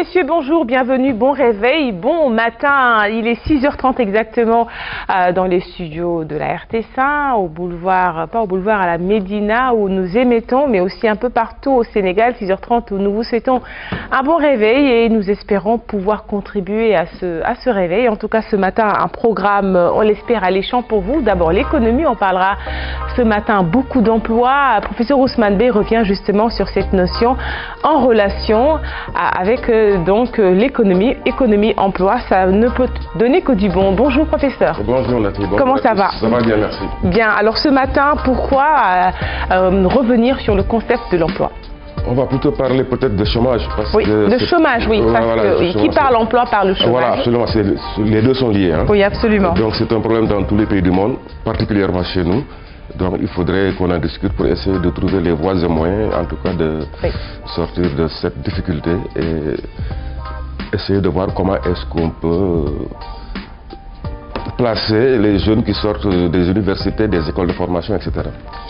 messieurs, bonjour, bienvenue, bon réveil, bon matin. Il est 6h30 exactement dans les studios de la RT5, au boulevard, pas au boulevard, à la Médina où nous émettons, mais aussi un peu partout au Sénégal, 6h30 où nous vous souhaitons un bon réveil et nous espérons pouvoir contribuer à ce réveil. En tout cas, ce matin, un programme, on l'espère, alléchant pour vous. D'abord, l'économie, on parlera ce matin beaucoup d'emplois. Professeur Ousmane Bey revient justement sur cette notion en relation avec donc l'économie, emploi, ça ne peut donner que du bon. Bonjour professeur. Bonjour Nathalie. Comment ça va? Ça va bien, merci. Bien, alors ce matin, pourquoi revenir sur le concept de l'emploi? On va plutôt parler peut-être de chômage. Parce oui, que de chômage, oui. Parce voilà, que, qui parle emploi parle chômage. Voilà, absolument. Les deux sont liés. Hein. Oui, absolument. Donc c'est un problème dans tous les pays du monde, particulièrement chez nous. Donc il faudrait qu'on en discute pour essayer de trouver les voies et moyens, en tout cas de sortir de cette difficulté et essayer de voir comment est-ce qu'on peut placer les jeunes qui sortent des universités, des écoles de formation, etc.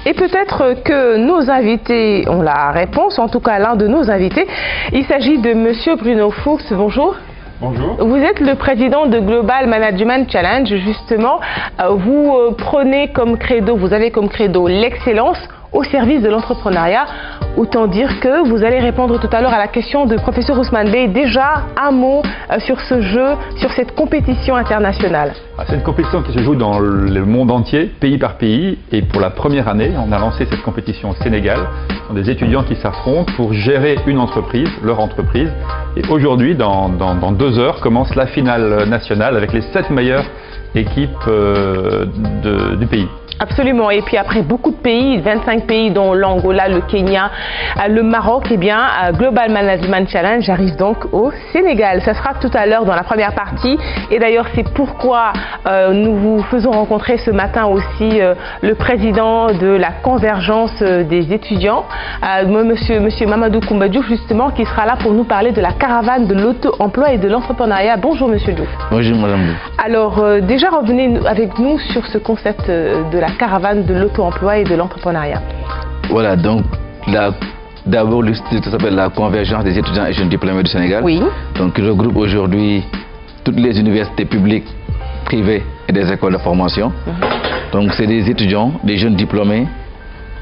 Et peut-être que nos invités ont la réponse, en tout cas l'un de nos invités. Il s'agit de monsieur Bruno Fuchs. Bonjour. Bonjour. Vous êtes le président de Global Management Challenge, justement. Vous prenez comme credo, vous avez comme credo l'excellence au service de l'entrepreneuriat. Autant dire que vous allez répondre tout à l'heure à la question de professeur Ousmane Bey. Déjà, un mot sur ce jeu, sur cette compétition internationale. C'est une compétition qui se joue dans le monde entier, pays par pays. Et pour la première année, on a lancé cette compétition au Sénégal. Ce sont des étudiants qui s'affrontent pour gérer une entreprise, leur entreprise. Et aujourd'hui, dans 2 heures, commence la finale nationale avec les 7 meilleures équipes du pays. Absolument. Et puis après beaucoup de pays, 25 pays dont l'Angola, le Kenya, le Maroc, eh bien, Global Management Challenge arrive donc au Sénégal. Ça sera tout à l'heure dans la première partie. Et d'ailleurs, c'est pourquoi nous vous faisons rencontrer ce matin aussi le président de la convergence des étudiants, monsieur Mamadou Koumba Diouf, justement, qui sera là pour nous parler de la caravane de l'auto-emploi et de l'entrepreneuriat. Bonjour monsieur Diouf. Bonjour madame. Alors déjà revenez avec nous sur ce concept de la caravane de l'auto-emploi et de l'entrepreneuriat. Voilà, donc d'abord le titre s'appelle la convergence des étudiants et jeunes diplômés du Sénégal. Oui. Donc il regroupe aujourd'hui toutes les universités publiques, privées et des écoles de formation. Donc c'est des étudiants, des jeunes diplômés,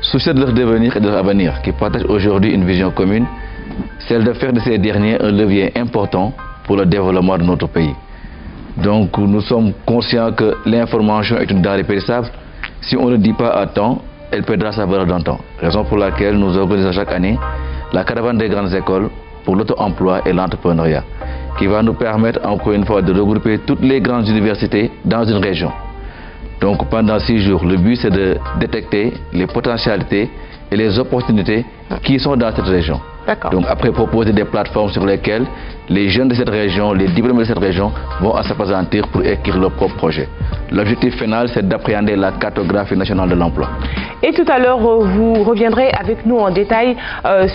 soucieux de leur devenir et de leur avenir, qui partagent aujourd'hui une vision commune, celle de faire de ces derniers un levier important pour le développement de notre pays. Donc nous sommes conscients que l'information est une denrée périssable. Si on ne le dit pas à temps, elle perdra sa valeur dans le temps. Raison pour laquelle nous organisons chaque année la caravane des grandes écoles pour l'auto-emploi et l'entrepreneuriat, qui va nous permettre encore une fois de regrouper toutes les grandes universités dans une région. Donc pendant 6 jours, le but c'est de détecter les potentialités et les opportunités qui sont dans cette région. Donc après proposer des plateformes sur lesquelles les jeunes de cette région, les diplômés de cette région vont s'appesantir pour écrire leur propre projet. L'objectif final, c'est d'appréhender la cartographie nationale de l'emploi. Et tout à l'heure, vous reviendrez avec nous en détail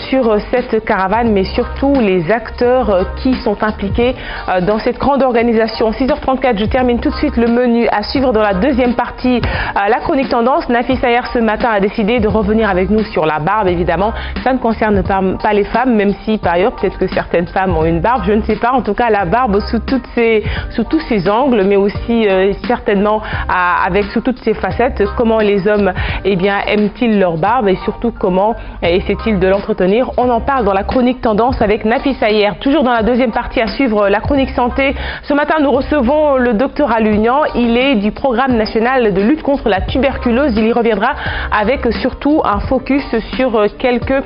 sur cette caravane, mais surtout les acteurs qui sont impliqués dans cette grande organisation. 6h34, je termine tout de suite le menu à suivre dans la deuxième partie. La chronique tendance, Nafisa Ayer ce matin a décidé de revenir avec nous sur la barbe, évidemment. Ça ne concerne pas les femmes, même si par ailleurs peut-être que certaines femmes ont une barbe, je ne sais pas. En tout cas, la barbe sous tous ses angles, mais aussi certainement sous toutes ses facettes. Comment les hommes aiment-ils leur barbe et surtout comment essaient-ils de l'entretenir? On en parle dans la chronique tendance avec Nafisa Ayer. Toujours dans la deuxième partie à suivre la chronique santé. Ce matin, nous recevons le docteur Alunian. Il est du programme national de lutte contre la tuberculose. Il y reviendra avec surtout un focus sur quelques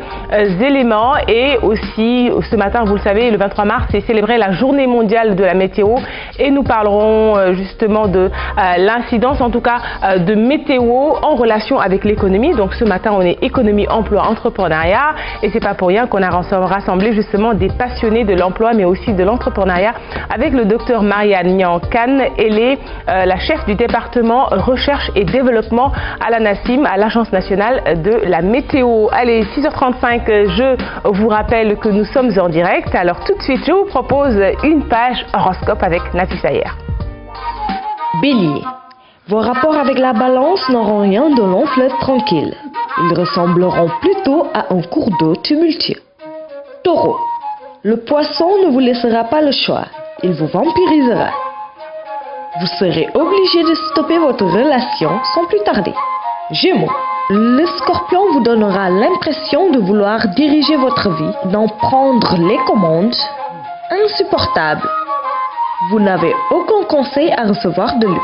éléments. Et aussi, ce matin, vous le savez, le 23 mars est célébrée la journée mondiale de la météo. Et nous parlerons justement de l'incidence, en tout cas, de météo en relation avec l'économie. Donc ce matin, on est économie, emploi, entrepreneuriat. Et c'est pas pour rien qu'on a rassemblé justement des passionnés de l'emploi, mais aussi de l'entrepreneuriat, avec le docteur Marianne Nyan-Kane. Elle est la chef du département recherche et développement à la NACIM, à l'Agence nationale de la météo. Allez, 6h35, je vous rappelle que nous sommes en direct. Alors tout de suite, je vous propose une page horoscope avec Nafisa Ayer. Bélier. Vos rapports avec la balance n'auront rien de long fleuve tranquille. Ils ressembleront plutôt à un cours d'eau tumultueux. Taureau. Le poisson ne vous laissera pas le choix. Il vous vampirisera. Vous serez obligé de stopper votre relation sans plus tarder. Gémeaux. Le scorpion vous donnera l'impression de vouloir diriger votre vie, d'en prendre les commandes. Insupportable. Vous n'avez aucun conseil à recevoir de lui.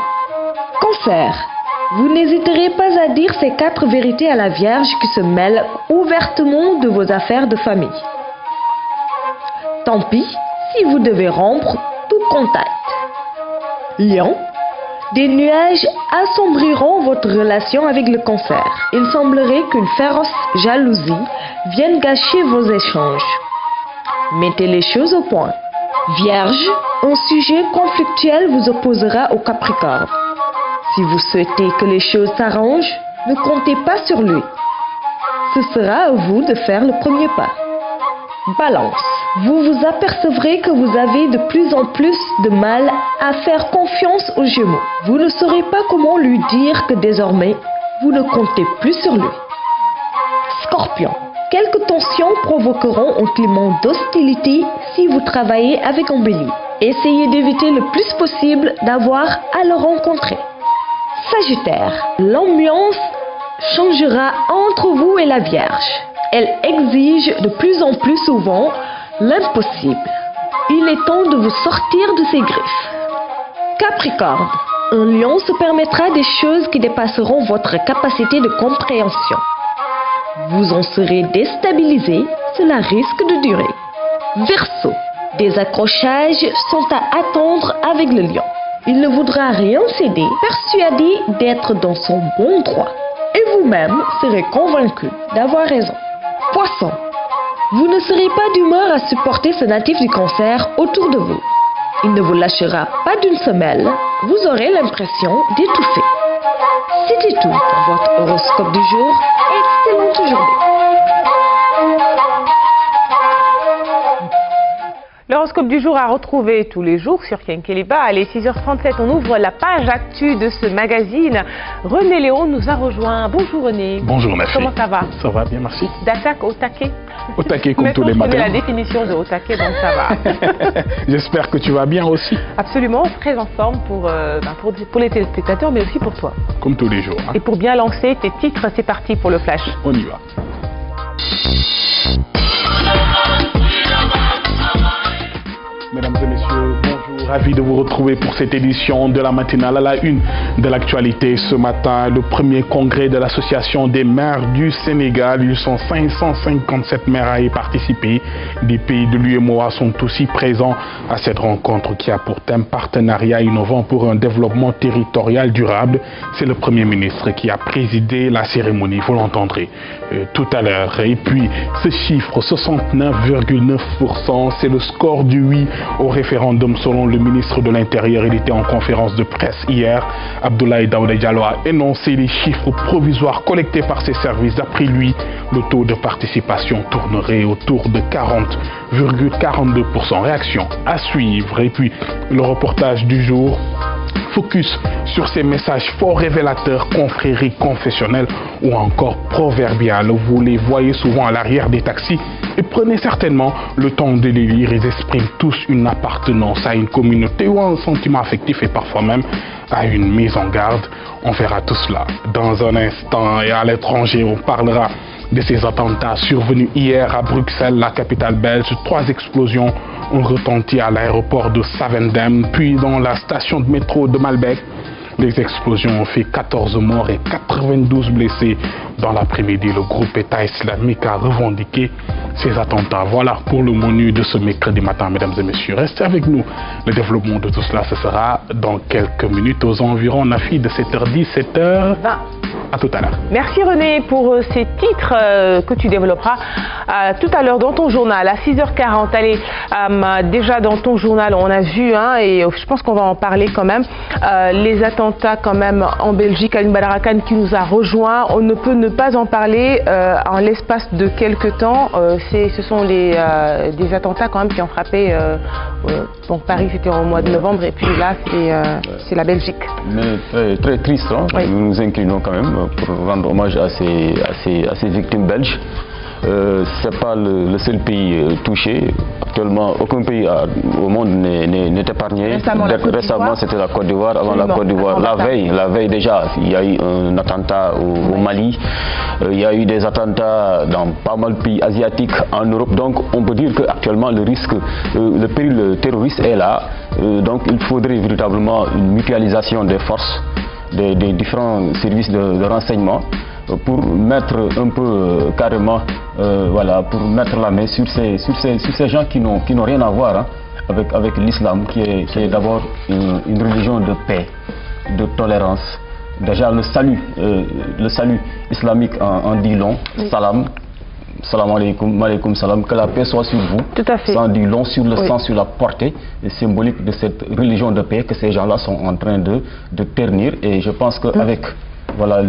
Cancer. Vous n'hésiterez pas à dire ces 4 vérités à la Vierge qui se mêle ouvertement de vos affaires de famille. Tant pis si vous devez rompre tout contact. Lion. Des nuages assombriront votre relation avec le Cancer. Il semblerait qu'une féroce jalousie vienne gâcher vos échanges. Mettez les choses au point. Vierge, un sujet conflictuel vous opposera au Capricorne. Si vous souhaitez que les choses s'arrangent, ne comptez pas sur lui. Ce sera à vous de faire le premier pas. Balance. Vous vous apercevrez que vous avez de plus en plus de mal à faire confiance aux Gémeaux. Vous ne saurez pas comment lui dire que désormais, vous ne comptez plus sur lui. Scorpion. Quelques tensions provoqueront un climat d'hostilité si vous travaillez avec un bélier. Essayez d'éviter le plus possible d'avoir à le rencontrer. Sagittaire. L'ambiance changera entre vous et la Vierge. Elle exige de plus en plus souvent l'impossible. Il est temps de vous sortir de ses griffes. Capricorne. Un lion se permettra des choses qui dépasseront votre capacité de compréhension. Vous en serez déstabilisé, cela risque de durer. Verseau. Des accrochages sont à attendre avec le lion. Il ne voudra rien céder, persuadé d'être dans son bon droit. Et vous-même serez convaincu d'avoir raison. Poisson. Vous ne serez pas d'humeur à supporter ce natif du Cancer autour de vous. Il ne vous lâchera pas d'une semelle. Vous aurez l'impression d'étouffer. C'était tout pour votre horoscope du jour. Excellente journée. L'horoscope du jour à retrouver tous les jours sur Kenkeliba. Allez, 6h37, on ouvre la page actu de ce magazine. René Léon nous a rejoint. Bonjour René. Bonjour Nafi. Comment ça va? Ça va bien, merci. D'attaque au taquet. Au taquet comme tous les matins. matins. La définition de au taquet, donc ça va. J'espère que tu vas bien aussi. Absolument, très en forme pour les téléspectateurs, mais aussi pour toi. Comme tous les jours. Hein. Et pour bien lancer tes titres, c'est parti pour le flash. On y va. Mesdames et messieurs, bonjour, ravi de vous retrouver pour cette édition de la matinale à la une de l'actualité. Ce matin, le premier congrès de l'association des maires du Sénégal. Ils sont 557 maires à y participer. Des pays de l'UEMOA sont aussi présents à cette rencontre qui a pour thème partenariat innovant pour un développement territorial durable. C'est le Premier ministre qui a présidé la cérémonie, vous l'entendrez tout à l'heure. Et puis, ce chiffre, 69,9%, c'est le score du oui au référendum selon le ministre de l'Intérieur. Il était en conférence de presse hier. Abdoulaye Daouda Diallo a énoncé les chiffres provisoires collectés par ses services. D'après lui, le taux de participation tournerait autour de 40,42%. Réaction à suivre. Et puis, le reportage du jour. Focus sur ces messages fort révélateurs, confréries, confessionnels ou encore proverbiales. Vous les voyez souvent à l'arrière des taxis et prenez certainement le temps de les lire. Ils expriment tous une appartenance à une communauté ou un sentiment affectif et parfois même à une mise en garde. On verra tout cela dans un instant. Et à l'étranger, on parlera de ces attentats survenus hier à Bruxelles, la capitale belge. 3 explosions ont retenti à l'aéroport de Zaventem, puis dans la station de métro de Malbec. Les explosions ont fait 14 morts et 92 blessés. Dans l'après-midi, le groupe État islamique a revendiqué ces attentats. Voilà pour le menu de ce mercredi matin, mesdames et messieurs. Restez avec nous. Le développement de tout cela, ce sera dans quelques minutes aux environs, Nafi, de 7h10, 7h20. À tout à l'heure. Merci René pour ces titres que tu développeras tout à l'heure dans ton journal à 6h40. Allez, déjà dans ton journal, on a vu, et je pense qu'on va en parler quand même, les attentats quand même en Belgique. Aline Badara Khan qui nous a rejoint. On ne peut ne pas en parler en l'espace de quelques temps. Ce sont des attentats quand même qui ont frappé. Donc Paris, c'était au mois de novembre, et puis là, c'est la Belgique. Mais très triste, hein. Oui. Nous nous inclinons quand même pour rendre hommage à ces victimes belges. c'est pas le seul pays touché. Actuellement, aucun pays au monde n'est épargné. Récemment, c'était la Côte d'Ivoire. Avant la Côte d'Ivoire, la veille déjà, il y a eu un attentat au Mali. Il y a eu des attentats dans pas mal de pays asiatiques, en Europe. Donc, on peut dire qu'actuellement, le risque, le péril terroriste est là. Donc, il faudrait véritablement une mutualisation des forces des différents services de renseignement pour mettre un peu carrément, voilà, pour mettre la main sur ces gens qui n'ont rien à voir avec l'islam, qui est d'abord une religion de paix, de tolérance. Déjà le salut islamique en dit long, salam. Salam alaikum, alaikum salam, que la paix soit sur vous. Tout à fait. Ça en dit long sur le sens, sur la portée symbolique de cette religion de paix que ces gens-là sont en train de ternir. Et je pense qu'avec voilà, un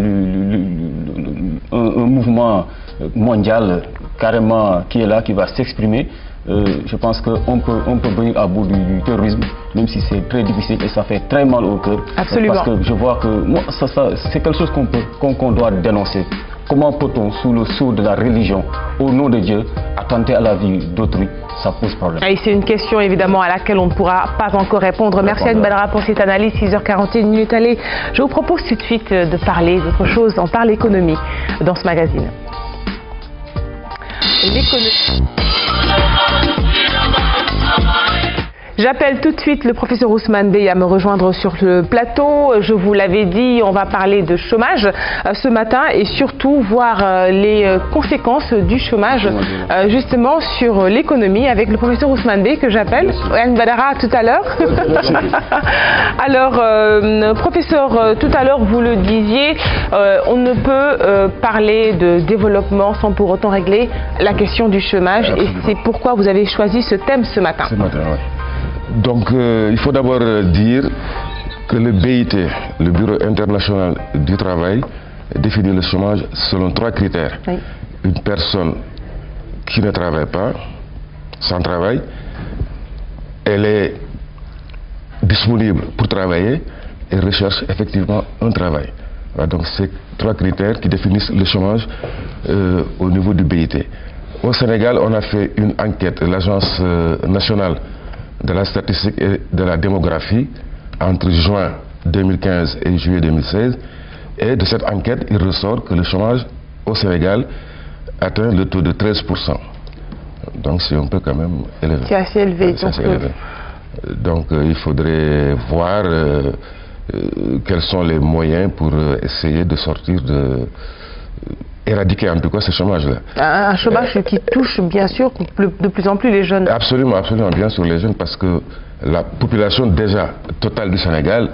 mouvement mondial carrément qui est là, qui va s'exprimer, je pense qu'on peut venir à bout du terrorisme, même si c'est très difficile et ça fait très mal au cœur. Absolument. Parce que je vois que moi, c'est quelque chose qu'on doit dénoncer. Comment peut-on, sous le sceau de la religion, au nom de Dieu, attenter à la vie d'autrui? Ça pose problème. Et c'est une question évidemment à laquelle on ne pourra pas encore répondre. Merci Anne Badara pour cette analyse. 6h41 minutes. Allez, je vous propose tout de suite de parler d'autre chose. On parle économie dans ce magazine. L'économie. J'appelle tout de suite le professeur Ousmane Beye à me rejoindre sur le plateau. Je vous l'avais dit, on va parler de chômage ce matin et surtout voir les conséquences du chômage justement sur l'économie avec le professeur Ousmane Beye que j'appelle. Anne Badara tout à l'heure. Alors, professeur, tout à l'heure vous le disiez, on ne peut parler de développement sans pour autant régler la question du chômage. Et c'est pourquoi vous avez choisi ce thème ce matin. Ce matin, oui. Donc, il faut d'abord dire que le BIT, le Bureau international du travail, définit le chômage selon 3 critères. Oui. Une personne qui ne travaille pas, sans travail, elle est disponible pour travailler et recherche effectivement un travail. Voilà, donc, c'est 3 critères qui définissent le chômage au niveau du BIT. Au Sénégal, on a fait une enquête, l'Agence nationale de la statistique et de la démographie entre juin 2015 et juillet 2016, et de cette enquête il ressort que le chômage au Sénégal atteint le taux de 13%. Donc c'est un peu quand même élevé. C'est assez élevé. Donc il faudrait voir quels sont les moyens pour essayer de sortir éradiquer en tout cas ce chômage-là. Un chômage qui touche bien sûr de plus en plus les jeunes. Absolument, absolument, bien sûr les jeunes, parce que la population déjà totale du Sénégal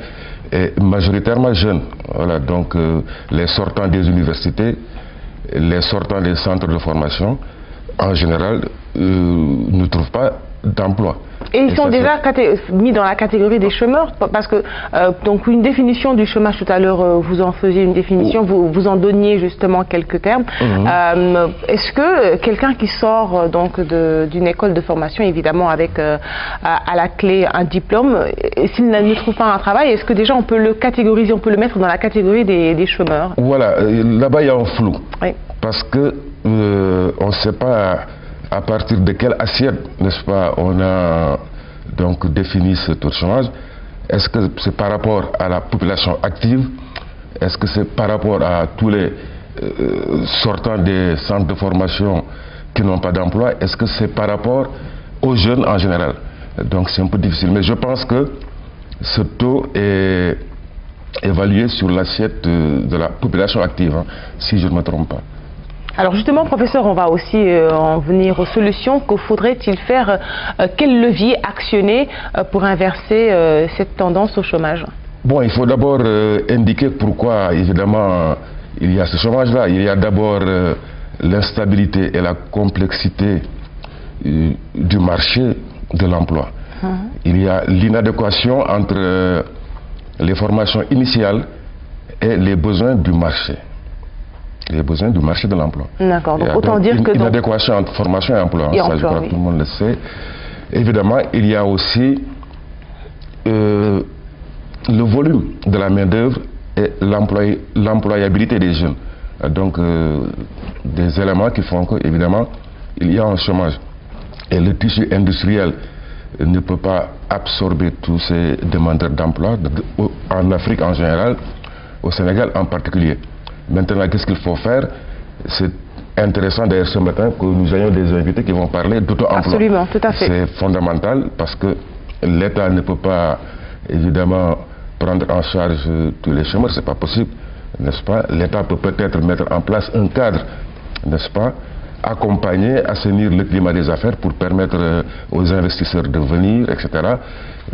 est majoritairement jeune. Voilà, donc les sortants des universités, les sortants des centres de formation, en général, ne trouvent pas d'emploi. Et ils sont déjà mis dans la catégorie des chômeurs, parce que donc une définition du chômage, tout à l'heure vous en faisiez une définition, vous en donniez justement quelques termes. Est-ce que quelqu'un qui sort donc d'une école de formation, évidemment avec à la clé un diplôme, s'il ne trouve pas un travail, est-ce que déjà on peut le catégoriser, on peut le mettre dans la catégorie des chômeurs? Voilà, là-bas il y a un flou, oui. Parce que on ne sait pas à partir de quelle assiette, n'est-ce pas, on a donc défini ce taux de chômage. Est-ce que c'est par rapport à la population active? Est-ce que c'est par rapport à tous les sortants des centres de formation qui n'ont pas d'emploi? Est-ce que c'est par rapport aux jeunes en général? Donc c'est un peu difficile. Mais je pense que ce taux est évalué sur l'assiette de la population active, hein, si je ne me trompe pas. Alors justement, professeur, on va aussi en venir aux solutions. Que faudrait-il faire? Quel levier actionner pour inverser cette tendance au chômage? Bon, il faut d'abord indiquer pourquoi, évidemment, il y a ce chômage-là. Il y a d'abord l'instabilité et la complexité du marché de l'emploi. Il y a l'inadéquation entre les formations initiales et les besoins du marché. Les besoins du marché de l'emploi. D'accord, donc autant dire que... Une adéquation entre formation et emploi, et ça emploi, je crois oui. que tout le monde le sait. Évidemment, il y a aussi le volume de la main-d'œuvre et l'employabilité des jeunes. donc des éléments qui font que, évidemment, il y a un chômage. Et le tissu industriel ne peut pas absorber tous ces demandeurs d'emploi en Afrique en général, au Sénégal en particulier. Maintenant, qu'est-ce qu'il faut faire? C'est intéressant d'ailleurs ce matin que nous ayons des invités qui vont parler d'auto-emploi. Absolument, tout à fait. C'est fondamental parce que l'État ne peut pas évidemment prendre en charge tous les chômeurs, c'est pas possible, n'est-ce pas? L'État peut peut-être mettre en place un cadre, n'est-ce pas? Accompagner, assainir le climat des affaires pour permettre aux investisseurs de venir, etc.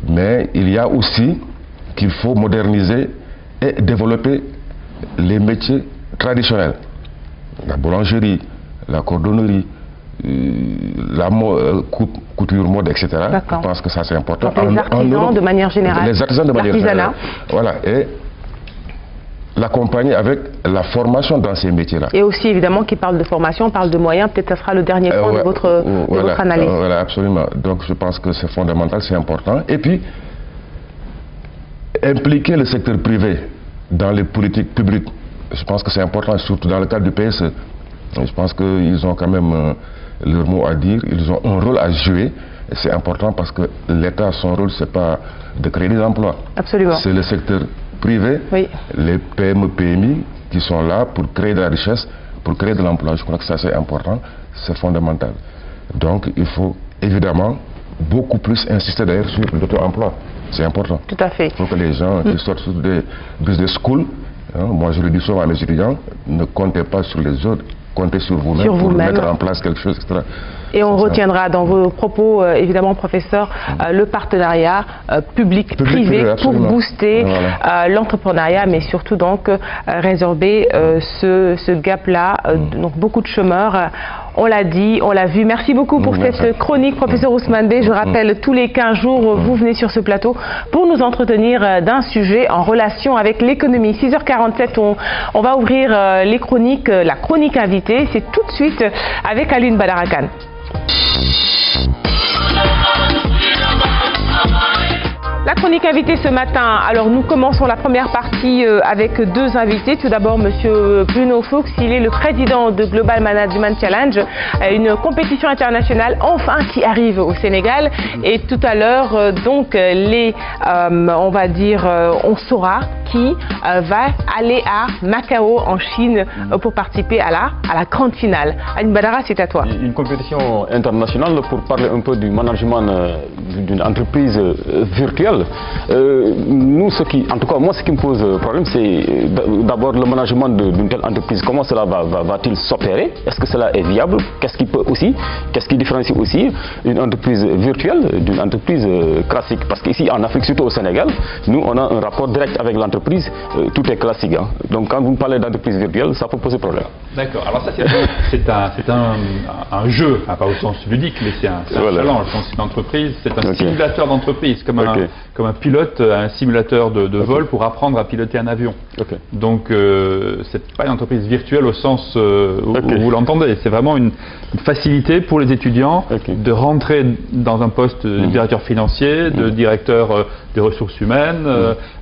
Mais il y a aussi qu'il faut moderniser et développer les métiers traditionnels. La boulangerie, la cordonnerie, la couture, mode, etc. Je pense que ça c'est important. Donc les artisans de manière générale. Les artisans de manière générale. Voilà. Et l'accompagner avec la formation dans ces métiers-là. Et aussi, évidemment, qui parle de formation, on parle de moyens, peut-être que ça sera le dernier point de votre analyse. Voilà, absolument. Donc je pense que c'est fondamental, c'est important. Et puis, impliquer le secteur privé dans les politiques publiques, je pense que c'est important, surtout dans le cadre du PSE. Je pense qu'ils ont quand même leur mot à dire, ils ont un rôle à jouer. C'est important parce que l'État, son rôle, c'est pas de créer des emplois. Absolument. C'est le secteur privé, les PME, PMI qui sont là pour créer de la richesse, pour créer de l'emploi. Je crois que ça c'est important, c'est fondamental. Donc il faut évidemment beaucoup plus insister d'ailleurs sur l'auto-emploi. C'est important. Tout à fait. Il faut que les gens qui sortent des business schools, moi je le dis souvent à mes étudiants, ne comptez pas sur les autres, comptez sur vous-même pour mettre en place quelque chose, etc. Et on retiendra dans vos propos, évidemment, professeur, le partenariat public-privé pour booster l'entrepreneuriat, mais surtout donc résorber ce gap-là. Donc beaucoup de chômeurs, on l'a dit, on l'a vu. Merci beaucoup pour cette chronique, professeur Ousmane Beye. Je rappelle, tous les 15 jours, vous venez sur ce plateau pour nous entretenir d'un sujet en relation avec l'économie. 6h47, on va ouvrir les chroniques, la chronique invitée. C'est tout de suite avec Alioune Badara Kane. La chronique invitée ce matin, alors nous commençons la première partie avec deux invités. Tout d'abord monsieur Bruno Fuchs, il est le président de Global Management Challenge, une compétition internationale enfin qui arrive au Sénégal. Et tout à l'heure, donc on va dire, on saura qui va aller à Macao en Chine pour participer à la grande finale. Alioune Badara, c'est à toi. Une compétition internationale pour parler un peu du management d'une entreprise virtuelle. Nous, en tout cas, moi, ce qui me pose problème, c'est d'abord le management d'une telle entreprise. Comment cela va-t-il s'opérer? Est-ce que cela est viable? Qu'est-ce qui différencie aussi une entreprise virtuelle d'une entreprise classique? Parce qu'ici, en Afrique, surtout au Sénégal, nous, on a un rapport direct avec l'entreprise. Tout est classique. Hein. Donc, quand vous parlez d'entreprise virtuelle, ça peut poser problème. D'accord. Alors ça, c'est un jeu, pas au sens ludique, mais c'est un challenge. C'est une entreprise, c'est un simulateur d'entreprise, comme un pilote, un simulateur de vol pour apprendre à piloter un avion. Donc, c'est pas une entreprise virtuelle au sens où vous l'entendez. C'est vraiment une facilité pour les étudiants de rentrer dans un poste de directeur financier, de directeur des ressources humaines,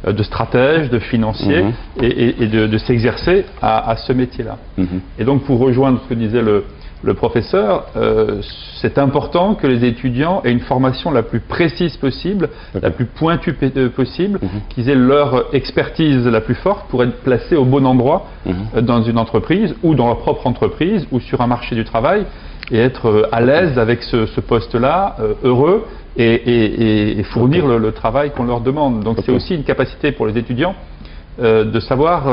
de stratège, de financier, et de s'exercer à ce métier-là. Et donc, pour rejoindre ce que disait le professeur, c'est important que les étudiants aient une formation la plus précise possible, la plus pointue possible, qu'ils aient leur expertise la plus forte pour être placés au bon endroit dans une entreprise ou dans leur propre entreprise ou sur un marché du travail et être à l'aise avec ce poste-là, heureux et fournir le travail qu'on leur demande. Donc c'est aussi une capacité pour les étudiants de savoir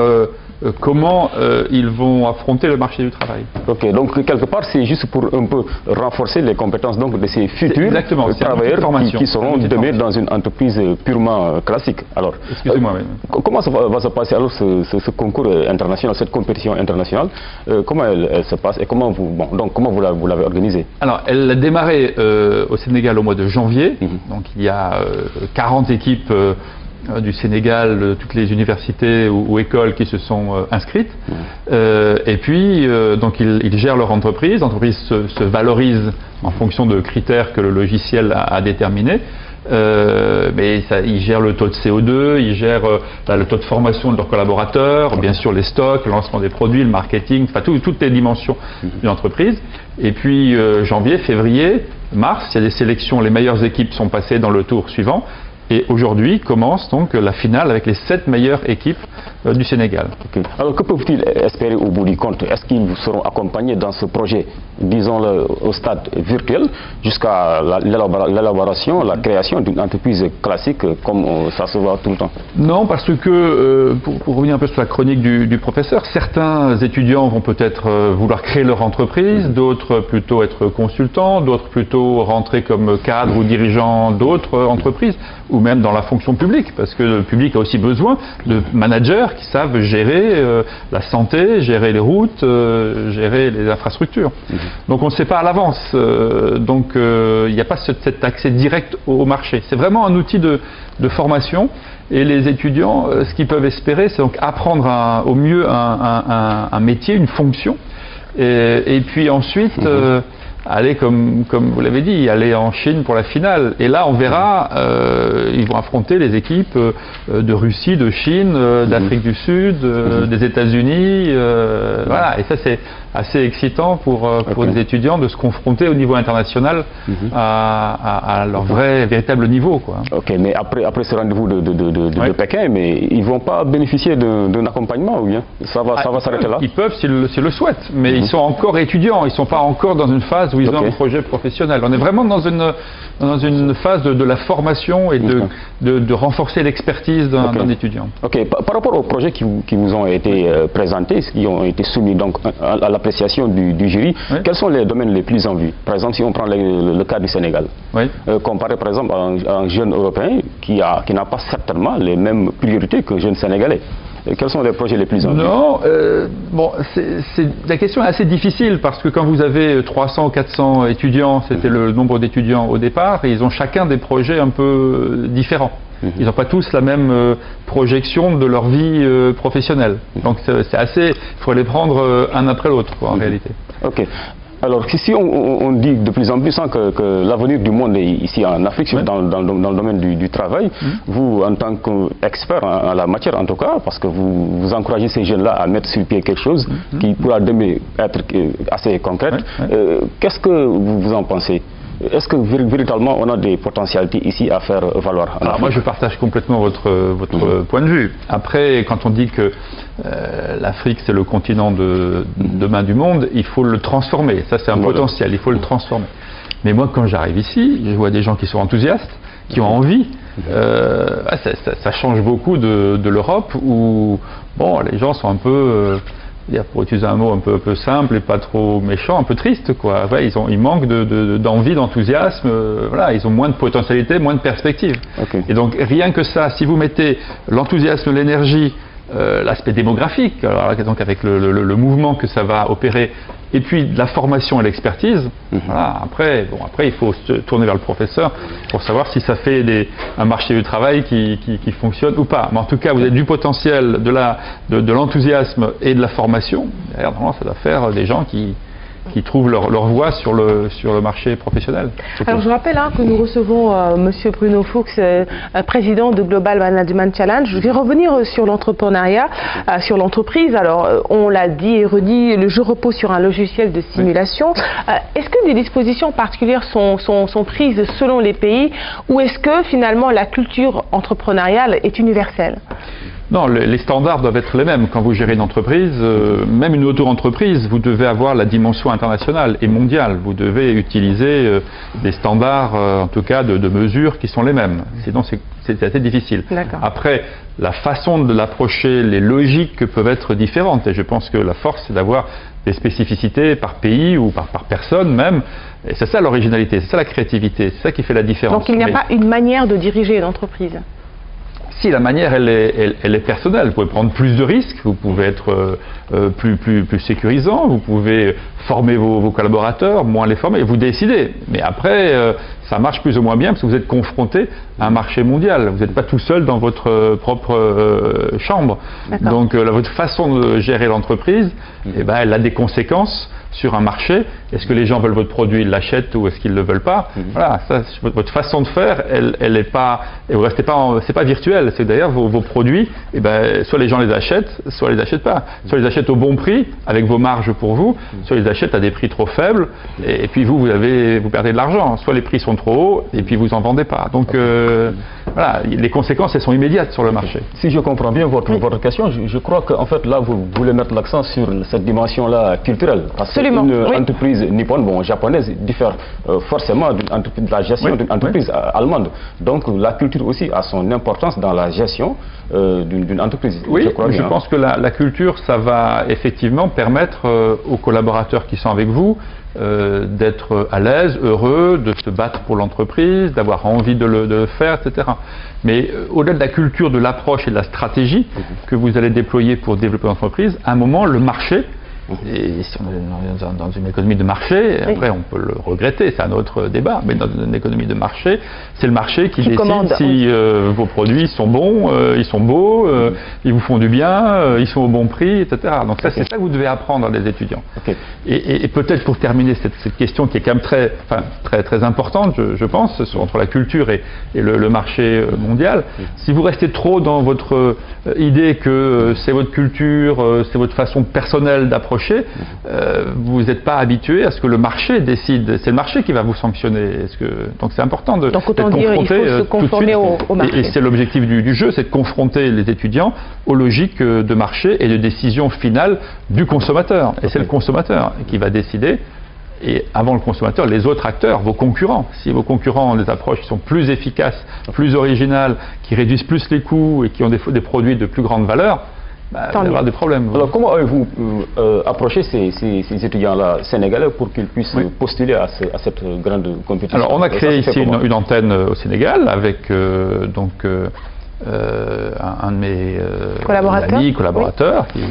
comment ils vont affronter le marché du travail. Donc quelque part c'est juste pour un peu renforcer les compétences donc, de ces futurs travailleurs qui seront demain dans une entreprise purement classique. Alors, comment ça va se passer alors ce concours international, cette compétition internationale, comment elle se passe et comment vous l'avez organisée? Alors elle a démarré au Sénégal au mois de janvier, donc il y a 40 équipes du Sénégal, toutes les universités ou écoles qui se sont inscrites. Et puis, donc ils gèrent leur entreprise. L'entreprise se valorise en fonction de critères que le logiciel a déterminés. mais ils gèrent le taux de CO2, ils gèrent le taux de formation de leurs collaborateurs, bien sûr les stocks, le lancement des produits, le marketing, enfin toutes les dimensions d'une entreprise. Et puis janvier, février, mars, il y a des sélections, les meilleures équipes sont passées dans le tour suivant. Et aujourd'hui commence donc la finale avec les 7 meilleures équipes du Sénégal. Okay. Alors que peuvent-ils espérer au bout du compte? Est-ce qu'ils seront accompagnés dans ce projet, disons-le, au stade virtuel, jusqu'à l'élaboration, la création d'une entreprise classique comme ça se voit tout le temps? Non, parce que, pour revenir un peu sur la chronique du professeur, certains étudiants vont peut-être vouloir créer leur entreprise, d'autres plutôt être consultants, d'autres plutôt rentrer comme cadre ou dirigeant d'autres entreprises, ou même dans la fonction publique, parce que le public a aussi besoin de managers qui savent gérer la santé, gérer les routes, gérer les infrastructures. Donc on ne sait pas à l'avance, donc il n'y a pas cet accès direct au marché. C'est vraiment un outil de formation, et les étudiants, ce qu'ils peuvent espérer, c'est donc apprendre au mieux un métier, une fonction, et puis ensuite aller, comme vous l'avez dit, aller en Chine pour la finale. Et là, on verra, ils vont affronter les équipes de Russie, de Chine, d'Afrique du Sud, des États-Unis. Voilà. Et ça, c'est assez excitant pour les étudiants de se confronter au niveau international à leur véritable niveau, quoi. Ok, mais après ce rendez-vous de Pékin, mais ils ne vont pas bénéficier d'un accompagnement, ou bien ça va s'arrêter là? Ils peuvent s'ils le souhaitent, mais ils sont encore étudiants, ils ne sont pas encore dans une phase où ils ont un projet professionnel. On est vraiment dans une phase de la formation et de renforcer l'expertise d'un étudiant. Ok, par rapport aux projets qui vous ont été présentés, qui ont été soumis donc à l'appréciation du jury, quels sont les domaines les plus en vue? Par exemple, si on prend le cas du Sénégal, comparé par exemple à un jeune européen qui n'a pas certainement les mêmes priorités qu'un jeune sénégalais. Quels sont les projets les plus en vue? Non, bon, la question est assez difficile parce que quand vous avez 300 ou 400 étudiants, c'était le nombre d'étudiants au départ, et ils ont chacun des projets un peu différents. Ils n'ont pas tous la même projection de leur vie professionnelle. Donc c'est assez, il faut les prendre un après l'autre en réalité. Ok. Alors, si on dit de plus en plus que l'avenir du monde est ici en Afrique, dans le domaine du travail, vous, en tant qu'expert en la matière en tout cas, parce que vous encouragez ces jeunes-là à mettre sur pied quelque chose qui pourra demain être assez concret, qu'est-ce que vous en pensez? Est-ce que véritablement on a des potentialités ici à faire valoir? Alors moi je partage complètement votre point de vue. Après, quand on dit que l'Afrique c'est le continent de demain du monde, il faut le transformer. Ça c'est un potentiel, il faut le transformer. Mais moi quand j'arrive ici, je vois des gens qui sont enthousiastes, qui ont envie. Ça change beaucoup de l'Europe où bon, les gens sont un peu... pour utiliser un mot un peu simple et pas trop méchant, un peu triste, quoi. Ouais, ils manquent d'envie, d'enthousiasme, voilà, ils ont moins de potentialité, moins de perspective. Et donc rien que ça, si vous mettez l'enthousiasme, l'énergie, l'aspect démographique, alors, donc avec le mouvement que ça va opérer, et puis la formation et l'expertise, voilà, après il faut se tourner vers le professeur pour savoir si ça fait un marché du travail qui fonctionne ou pas. Mais en tout cas, vous avez du potentiel, de l'enthousiasme et de la formation. D'ailleurs, normalement, ça doit faire des gens qui trouvent leur voie sur le marché professionnel. Alors je rappelle que nous recevons Monsieur Bruno Fuchs, président de Global Management Challenge. Je vais revenir sur l'entrepreneuriat, sur l'entreprise. Alors on l'a dit et redit, le jeu repose sur un logiciel de simulation. Est-ce que des dispositions particulières sont prises selon les pays, ou est-ce que finalement la culture entrepreneuriale est universelle? Non, les standards doivent être les mêmes. Quand vous gérez une entreprise, même une auto-entreprise, vous devez avoir la dimension internationale et mondiale. Vous devez utiliser des standards, en tout cas, de mesures qui sont les mêmes. Sinon, c'est assez difficile. Après, la façon de l'approcher, les logiques peuvent être différentes. Et je pense que la force, c'est d'avoir des spécificités par pays ou par personne même. Et c'est ça l'originalité, c'est ça la créativité, c'est ça qui fait la différence. Donc il n'y a pas une manière de diriger une entreprise? Si, la manière, elle est personnelle. Vous pouvez prendre plus de risques, vous pouvez être plus sécurisant, vous pouvez former vos collaborateurs, moins les former, vous décidez. Mais après, ça marche plus ou moins bien parce que vous êtes confronté à un marché mondial. Vous n'êtes pas tout seul dans votre propre chambre. Donc votre façon de gérer l'entreprise, elle a des conséquences sur un marché. Est-ce que les gens veulent votre produit, ils l'achètent ou est-ce qu'ils ne le veulent pas? Voilà, ça, votre façon de faire, elle est pas, et vous restez pas, c'est pas virtuel. C'est d'ailleurs vos produits, et ben, soit les gens les achètent, soit ils les achètent pas. Soit ils les achètent au bon prix, avec vos marges pour vous, soit ils les achètent à des prix trop faibles, et puis vous perdez de l'argent. Soit les prix sont trop hauts, et puis vous en vendez pas. Donc voilà, les conséquences, elles sont immédiates sur le marché. Si je comprends bien votre question, je crois qu'en fait là, vous voulez mettre l'accent sur cette dimension-là culturelle. Parce qu'une entreprise nippone, bon, japonaise, diffère forcément de la gestion d'une entreprise allemande. Donc la culture aussi a son importance dans la gestion d'une entreprise. Oui, je pense que la culture, ça va effectivement permettre aux collaborateurs qui sont avec vous d'être à l'aise, heureux, de se battre pour l'entreprise, d'avoir envie de le faire, etc. Mais au-delà de la culture, de l'approche et de la stratégie que vous allez déployer pour développer l'entreprise, à un moment, le marché, et si on est dans une économie de marché, après on peut le regretter, c'est un autre débat, mais dans une économie de marché, c'est le marché qui décide si vos produits sont bons, ils sont beaux, ils vous font du bien, ils sont au bon prix, etc. Donc ça, c'est ça que vous devez apprendre les étudiants. Et peut-être pour terminer cette question qui est quand même très importante, je pense, entre la culture et le marché mondial, si vous restez trop dans votre idée que c'est votre culture, c'est votre façon personnelle d'approcher, vous n'êtes pas habitué à ce que le marché décide. C'est le marché qui va vous sanctionner. Donc c'est important de confronter il faut se conformer au marché. Et c'est l'objectif du jeu, c'est de confronter les étudiants aux logiques de marché et de décision finale du consommateur. Et c'est le consommateur qui va décider. Et avant le consommateur, les autres acteurs, vos concurrents. Si vos concurrents ont des approches qui sont plus efficaces, plus originales, qui réduisent plus les coûts et qui ont des produits de plus grande valeur, il va y avoir des problèmes. Alors comment avez-vous approché ces étudiants-là sénégalais pour qu'ils puissent postuler à cette grande compétition? Alors on a créé ici une antenne au Sénégal avec un de mes collaborateurs qui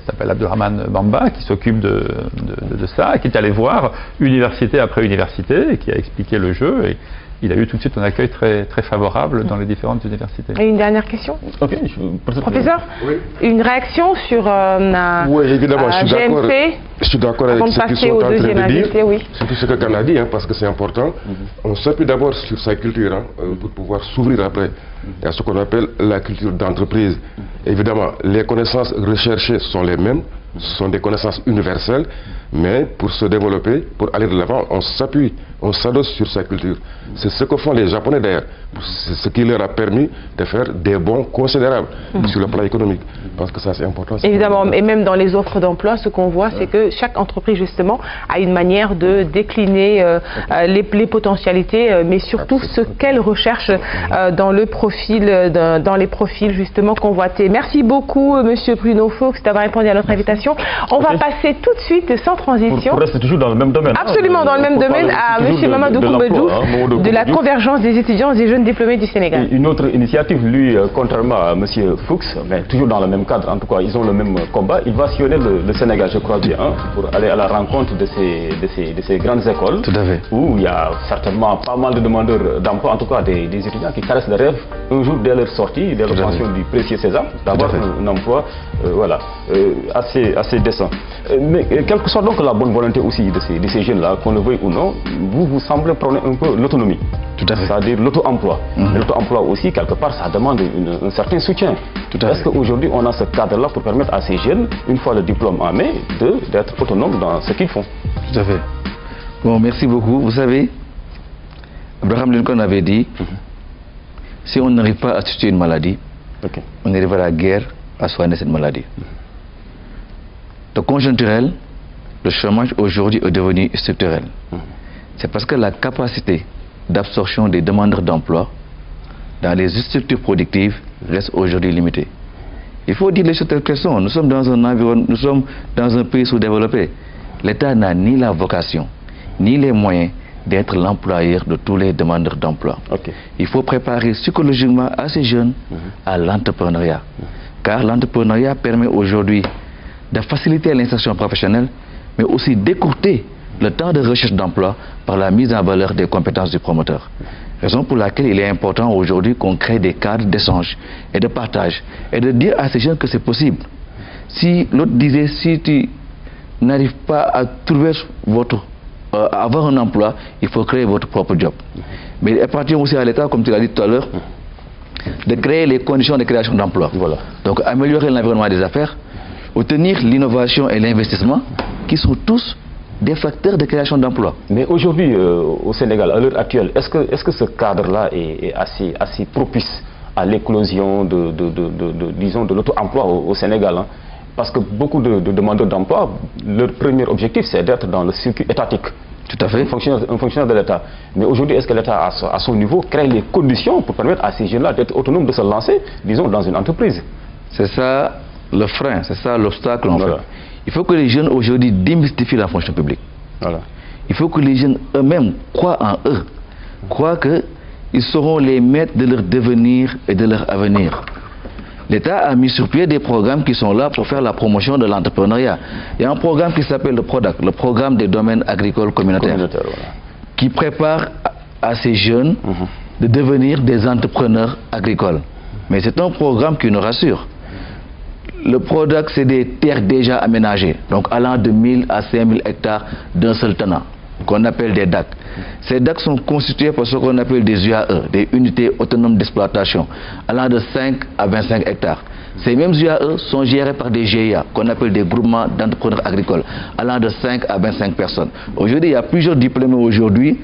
s'appelle Abdelrahman Bamba, qui s'occupe de ça, qui est allé voir université après université et qui a expliqué le jeu. Et il a eu tout de suite un accueil très favorable dans les différentes universités. Et une dernière question. Professeur, une réaction sur oui, évidemment, GMP. Je suis d'accord avec ce qu'ils sont en train de dire. C'est tout ce que Khan a dit, parce que c'est important. On s'appuie d'abord sur sa culture pour pouvoir s'ouvrir après à ce qu'on appelle la culture d'entreprise. Évidemment, les connaissances recherchées sont les mêmes, ce sont des connaissances universelles, mais pour se développer, pour aller de l'avant, on s'appuie, on s'adosse sur sa culture. C'est ce que font les Japonais d'ailleurs. C'est ce qui leur a permis de faire des bons considérables sur le plan économique. Parce que ça c'est important. Évidemment, et même dans les offres d'emploi, ce qu'on voit, c'est que chaque entreprise justement a une manière de décliner les potentialités, mais surtout ce qu'elle recherche dans les profils justement convoités. Merci beaucoup, Monsieur Bruno Fuchs, d'avoir répondu à notre invitation. On va passer tout de suite, sans transition. Pour rester toujours dans le même domaine. Absolument, dans le même domaine, à M. Mamadou Koumbedou, de la convergence des étudiants et des jeunes diplômés du Sénégal. Une autre initiative, lui, contrairement à M. Fuchs, mais toujours dans le même cadre, en tout cas, ils ont le même combat. Il va sillonner le Sénégal, je crois bien, pour aller à la rencontre de ces grandes écoles. Tout à fait. Où il y a certainement pas mal de demandeurs d'emploi, en tout cas des étudiants qui caressent le rêve un jour dès leur sortie, dès l'obtention du précieux sésame, d'avoir un emploi assez décent. Mais quelle que soit donc la bonne volonté aussi de ces jeunes-là, qu'on le veuille ou non, vous semblez prôner un peu l'autonomie. Tout à fait. C'est-à-dire l'auto-emploi. L'auto-emploi aussi, quelque part, ça demande un certain soutien. Est-ce qu'aujourd'hui, on a ce cadre-là pour permettre à ces jeunes, une fois le diplôme en main, d'être autonomes dans ce qu'ils font? Tout à fait. Bon, merci beaucoup. Vous savez, Abraham Lincoln avait dit, si on n'arrive pas à tuer une maladie, on arrivera à la guerre à soigner cette maladie. Le conjoncturel, le chômage aujourd'hui est devenu structurel. C'est parce que la capacité d'absorption des demandeurs d'emploi dans les structures productives reste aujourd'hui limitée. Il faut dire les choses telles qu'elles sont. Nous sommes dans un environnement, nous sommes dans un pays sous-développé. L'État n'a ni la vocation, ni les moyens d'être l'employeur de tous les demandeurs d'emploi. Il faut préparer psychologiquement à ces jeunes à l'entrepreneuriat. Car l'entrepreneuriat permet aujourd'hui de faciliter l'insertion professionnelle, mais aussi d'écourter le temps de recherche d'emploi par la mise en valeur des compétences du promoteur. Raison pour laquelle il est important aujourd'hui qu'on crée des cadres d'échange et de partage et de dire à ces jeunes que c'est possible. Si l'autre disait, si tu n'arrive pas à trouver à avoir un emploi, il faut créer votre propre job. Mais il appartient aussi à l'État, comme tu l'as dit tout à l'heure, de créer les conditions de création d'emplois. Voilà. Donc améliorer l'environnement des affaires, obtenir l'innovation et l'investissement, qui sont tous des facteurs de création d'emplois. Mais aujourd'hui, au Sénégal, à l'heure actuelle, est-ce que ce cadre-là est assez propice à l'éclosion disons, de l'auto-emploi au Sénégal, hein? Parce que beaucoup de demandeurs d'emploi, leur premier objectif, c'est d'être dans le circuit étatique. Tout à fait. Un fonctionnaire de l'État. Mais aujourd'hui, est-ce que l'État, à son niveau, crée les conditions pour permettre à ces jeunes-là d'être autonomes, de se lancer, disons, dans une entreprise? C'est ça le frein, c'est ça l'obstacle en fait. Il faut que les jeunes aujourd'hui démystifient la fonction publique. Voilà. Il faut que les jeunes eux-mêmes croient en eux, croient qu'ils seront les maîtres de leur devenir et de leur avenir. L'État a mis sur pied des programmes qui sont là pour faire la promotion de l'entrepreneuriat. Il y a un programme qui s'appelle le PRODAC, le programme des domaines agricoles communautaires, voilà, qui prépare à ces jeunes de devenir des entrepreneurs agricoles. Mais c'est un programme qui nous rassure. Le PRODAC, c'est des terres déjà aménagées, donc allant de 1000 à 5000 hectares d'un seul tenant, qu'on appelle des DAC. Ces DAC sont constitués par ce qu'on appelle des UAE, des unités autonomes d'exploitation, allant de 5 à 25 hectares. Ces mêmes UAE sont gérés par des GIA, qu'on appelle des groupements d'entrepreneurs agricoles, allant de 5 à 25 personnes. Aujourd'hui, il y a plusieurs diplômés aujourd'hui,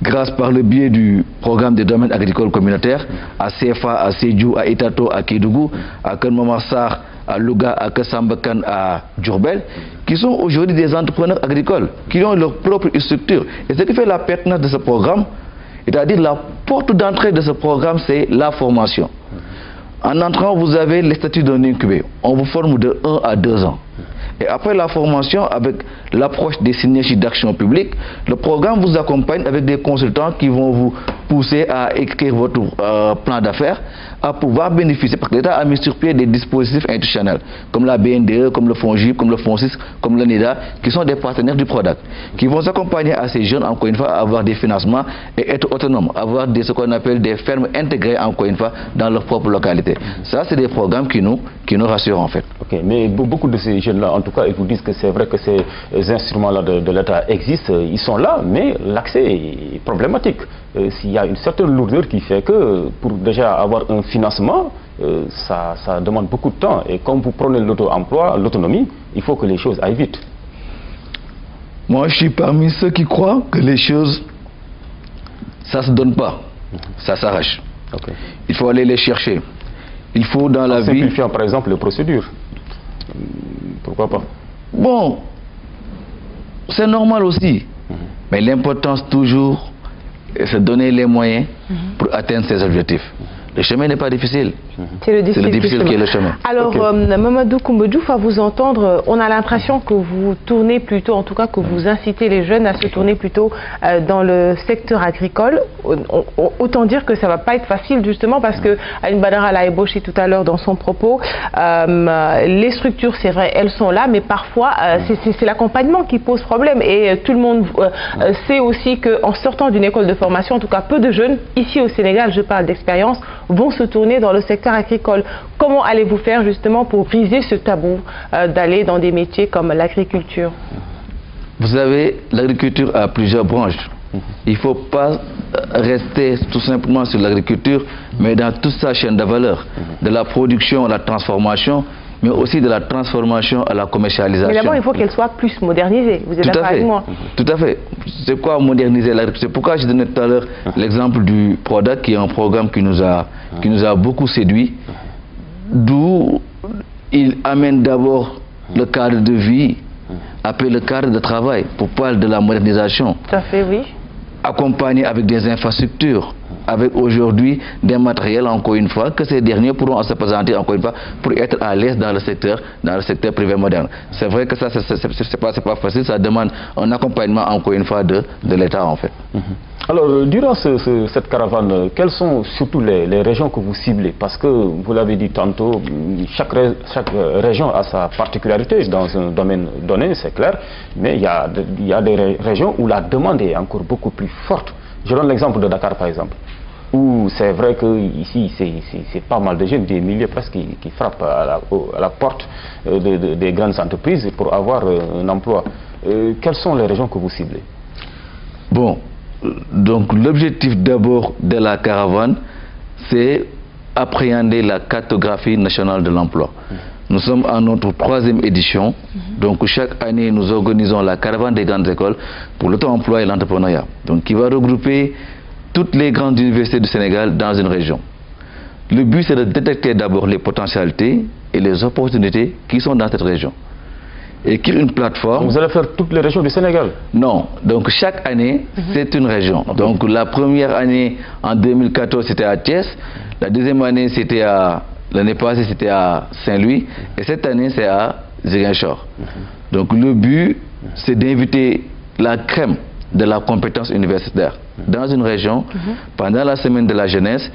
grâce par le biais du programme des domaines agricoles communautaires, à CFA, à Sédhiou, à Itato, à Kédougou, à Kermamassar, à Louga, à Kassambakan, à Diourbel, qui sont aujourd'hui des entrepreneurs agricoles, qui ont leur propre structure. Et ce qui fait la pertinence de ce programme, c'est-à-dire la porte d'entrée de ce programme, c'est la formation. En entrant, vous avez les statuts d'un incubé. On vous forme de 1 à 2 ans. Et après la formation, avec l'approche des synergies d'action publique, le programme vous accompagne avec des consultants qui vont vous pousser à écrire votre plan d'affaires, à pouvoir bénéficier, parce que l'État a mis sur pied des dispositifs institutionnels, comme la BNDE, comme le FONGIP, comme le FONSIS, comme l'ANIDA, qui sont des partenaires du PRODAC, qui vont accompagner à ces jeunes, encore une fois, à avoir des financements et être autonomes, avoir ce qu'on appelle des fermes intégrées, encore une fois, dans leur propre localité. Ça, c'est des programmes qui nous rassurent, en fait. Ok, mais beaucoup de ces jeunes-là, en tout cas, ils vous disent que c'est vrai que ces instruments-là de l'État existent, ils sont là, mais l'accès est problématique. S'il y a une certaine lourdeur qui fait que pour déjà avoir un financement, ça demande beaucoup de temps. Et comme vous prenez l'auto-emploi, l'autonomie, il faut que les choses aillent vite. Moi, je suis parmi ceux qui croient que les choses, ça ne se donne pas, ça s'arrache. Okay. Il faut aller les chercher. Il faut dans la vie... Simplifiant par exemple les procédures. Pourquoi pas? Bon, c'est normal aussi. Mais l'importance toujours, c'est se donner les moyens pour atteindre ses objectifs. Le chemin n'est pas difficile. C'est le difficile qui est le chemin. Alors, Mamadou Coumba-Diouf, à vous entendre, on a l'impression que vous tournez plutôt, en tout cas que vous incitez les jeunes à se tourner plutôt dans le secteur agricole. Autant dire que ça ne va pas être facile, justement, parce que Aline Badara l'a ébauché tout à l'heure dans son propos. Les structures, c'est vrai, elles sont là, mais parfois, c'est l'accompagnement qui pose problème. Et tout le monde sait aussi qu'en sortant d'une école de formation, en tout cas peu de jeunes, ici au Sénégal, je parle d'expérience, vont se tourner dans le secteur agricole. Comment allez-vous faire justement pour briser ce tabou d'aller dans des métiers comme l'agriculture? Vous savez, l'agriculture a plusieurs branches. Il ne faut pas rester tout simplement sur l'agriculture, mais dans toute sa chaîne de valeur, de la production à la transformation, mais aussi de la transformation à la commercialisation. Mais d'abord, il faut qu'elle soit plus modernisée. Vous êtes d'accord avec moi? Tout à fait. C'est quoi moderniser l'agriculture? C'est pourquoi je donnais tout à l'heure l'exemple du PRODAC, qui est un programme qui nous a beaucoup séduit, d'où il amène d'abord le cadre de vie, après le cadre de travail, pour parler de la modernisation. Tout à fait, oui. Accompagné avec des infrastructures, avec aujourd'hui des matériels, encore une fois, que ces derniers pourront se présenter, encore une fois, pour être à l'aise dans le secteur privé moderne. C'est vrai que ça, c'est pas facile, ça demande un accompagnement, encore une fois, de l'État, en fait. Alors, durant cette caravane, quelles sont surtout les régions que vous ciblez? Parce que, vous l'avez dit tantôt, chaque région a sa particularité dans un domaine donné, c'est clair, mais il y a des régions où la demande est encore beaucoup plus forte. Je donne l'exemple de Dakar, par exemple. où c'est vrai qu'ici, c'est pas mal de jeunes, des milliers presque, qui frappent à la porte des grandes entreprises pour avoir un emploi. Quelles sont les régions que vous ciblez? Bon, donc l'objectif d'abord de la caravane, c'est appréhender la cartographie nationale de l'emploi. Nous sommes à notre 3e édition, donc chaque année nous organisons la caravane des grandes écoles pour l'auto-emploi et l'entrepreneuriat, donc qui va regrouper toutes les grandes universités du Sénégal dans une région. Le but, c'est de détecter d'abord les potentialités et les opportunités qui sont dans cette région. Écrire une plateforme. Vous allez faire toutes les régions du Sénégal? Non, donc chaque année, c'est une région. Donc la première année, en 2014, c'était à Thiès. La deuxième année, c'était l'année passée, c'était à Saint-Louis. Et cette année, c'est à Ziguinchor. Donc le but, c'est d'inviter la crème de la compétence universitaire dans une région, pendant la semaine de la jeunesse,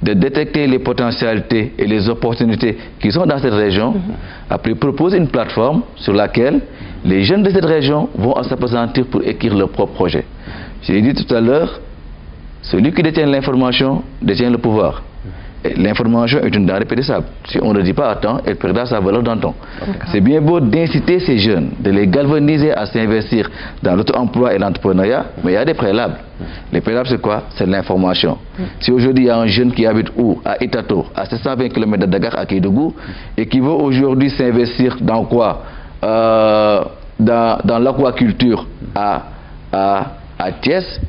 de détecter les potentialités et les opportunités qui sont dans cette région, après proposer une plateforme sur laquelle les jeunes de cette région vont s'appesantir pour écrire leur propre projet. J'ai dit tout à l'heure, celui qui détient l'information détient le pouvoir. L'information est une denrée périssable. Si on ne dit pas à temps, elle perdra sa valeur dans le temps. C'est bien beau d'inciter ces jeunes, de les galvaniser à s'investir dans l'auto-emploi et l'entrepreneuriat, mais il y a des préalables. Les préalables, c'est quoi? C'est l'information. Si aujourd'hui il y a un jeune qui habite où? À Itato, à 720 km de Dakar, à Kédougou, et qui veut aujourd'hui s'investir dans quoi? Dans l'aquaculture à Thiès,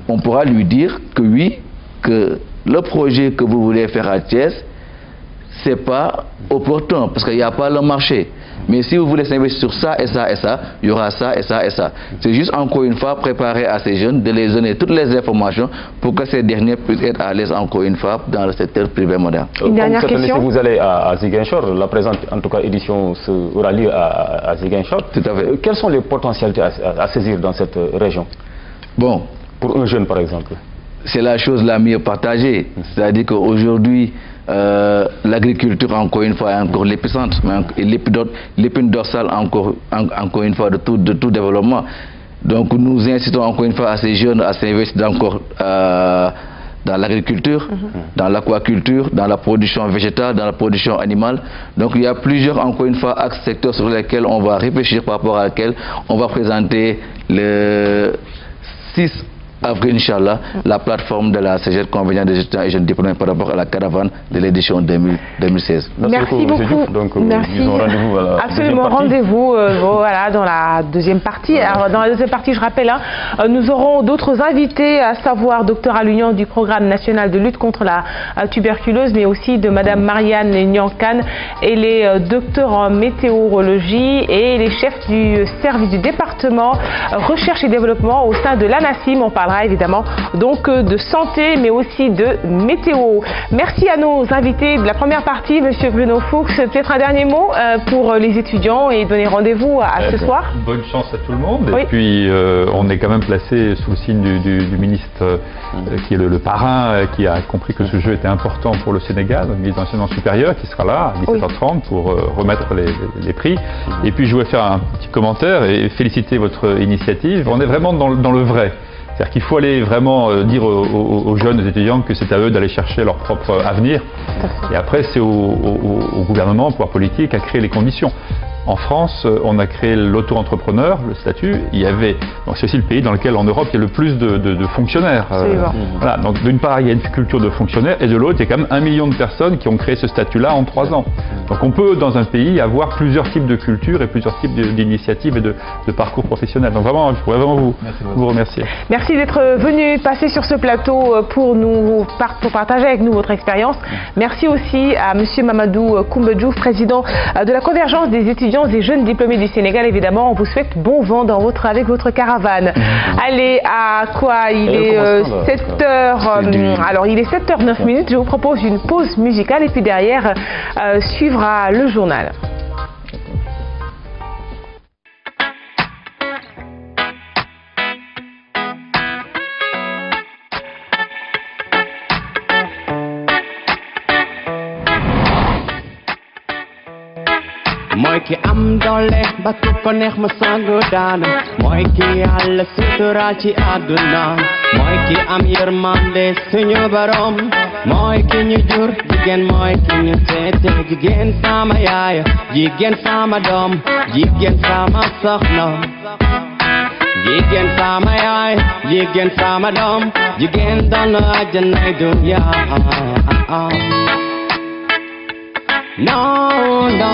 on pourra lui dire que oui, que le projet que vous voulez faire à Thiès, c'est pas opportun parce qu'il n'y a pas le marché. Mais si vous voulez s'investir sur ça et ça et ça, il y aura ça et ça et ça. C'est juste encore une fois préparer à ces jeunes de les donner toutes les informations pour que ces derniers puissent être à l'aise encore une fois dans le secteur privé moderne. Une dernière question. Si vous allez à Ziguinchor, la présente en tout cas édition aura lieu à Ziguinchor. Tout à fait. Quelles sont les potentialités à saisir dans cette région? Bon, pour un jeune par exemple. C'est la chose la mieux partagée. C'est-à-dire qu'aujourd'hui, l'agriculture, encore une fois, est encore l'épicentre, l'épine dorsale, encore une fois, de tout développement. Donc nous incitons encore une fois à ces jeunes à s'investir encore dans l'agriculture, dans l'aquaculture, dans la production végétale, dans la production animale. Donc il y a plusieurs, encore une fois, axes secteurs sur lesquels on va réfléchir, par rapport à lesquels on va présenter le 6 avril, Inch'Allah, la plateforme de la CGT convenant des étudiants et jeunes diplômés par rapport à la caravane de l'édition 2016. Merci beaucoup. Donc, merci. Rendez-vous à la absolument, rendez-vous voilà, dans la deuxième partie. Alors, dans la deuxième partie, je rappelle, nous aurons d'autres invités, à savoir Dr Alunian du Programme national de lutte contre la tuberculose, mais aussi de Madame Marianne Nyankan et les docteurs en météorologie et les chefs du service du département recherche et développement au sein de l'ANACIM. On parlera évidemment donc de santé mais aussi de météo. Merci à nos invités de la première partie, Monsieur Bruno Fuchs. Peut-être un dernier mot pour les étudiants et donner rendez-vous à ce soir. Bonne chance à tout le monde. Oui. Et puis on est quand même placé sous le signe du ministre qui est le parrain, qui a compris que ce jeu était important pour le Sénégal, le ministre de l'enseignement supérieur qui sera là à 17h30 pour remettre les prix. Et puis je voulais faire un petit commentaire et féliciter votre initiative. On est vraiment dans le vrai. C'est-à-dire qu'il faut aller vraiment dire aux jeunes, aux étudiants que c'est à eux d'aller chercher leur propre avenir. Et après, c'est au gouvernement, au pouvoir politique, à créer les conditions. En France, on a créé l'auto-entrepreneur, le statut. C'est aussi le pays dans lequel, en Europe, il y a le plus de fonctionnaires. Voilà. Donc, d'une part, il y a une culture de fonctionnaires, et de l'autre, il y a quand même 1 million de personnes qui ont créé ce statut-là en 3 ans. Donc, on peut, dans un pays, avoir plusieurs types de cultures et plusieurs types d'initiatives et de parcours professionnels. Donc, vraiment, je pourrais vraiment vous remercier. Merci d'être venu passer sur ce plateau pour partager avec nous votre expérience. Merci aussi à Monsieur Mamadou Koumbedjouf, président de la Convergence des étudiants et jeunes diplômés du Sénégal. Évidemment, on vous souhaite bon vent avec votre caravane. Allez, à quoi? Il est 7h. Alors, il est 7h09. Je vous propose une pause musicale et puis derrière suivra le journal. mooy ki am doole ba ku ko neex ma songu daanu mooy ki Yàlla sutura ci àdduna mooy ki am yërmande suñu borom mooy ki ñu jur jigéen mooy ki ñu seete jigéen sama yaay jigéen sama doom jigéen sama soxna jigéen sama yaay jigéen sama doom jigéen doon àjjanay dunya no no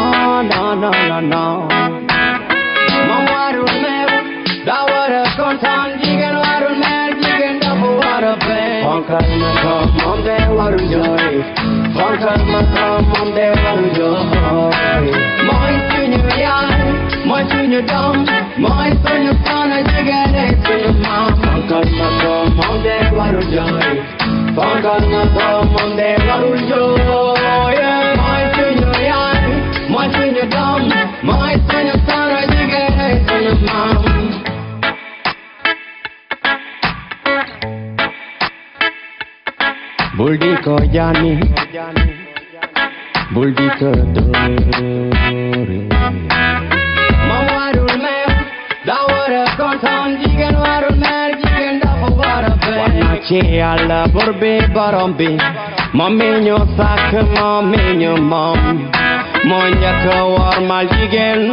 no no no no moom warul mer daa war a kontaan jigéen warul mer jigéen dafa war a bég fonkal ma ko moom de warul jooy fonkal ma ko moom de warul jooy mooy suñu yaay mooy suñu doom mooy suñu soxna jigéen de suñu maam fonkal ma ko moom de warul jooy fonkal ma ko moom de warul jooy mooy suñu yaay mooy suñu doom mooy suñu soxna jigéen de suñu maam bul di ko jaani bul di ko doore moom warul mer daa war a kontaan jigéen warul mer jigéen dafa war a bég war na ci Yàlla bur bi borom bi moom mi ñu sàkk moom mi ñu moom moo njëkk a wormal jigéen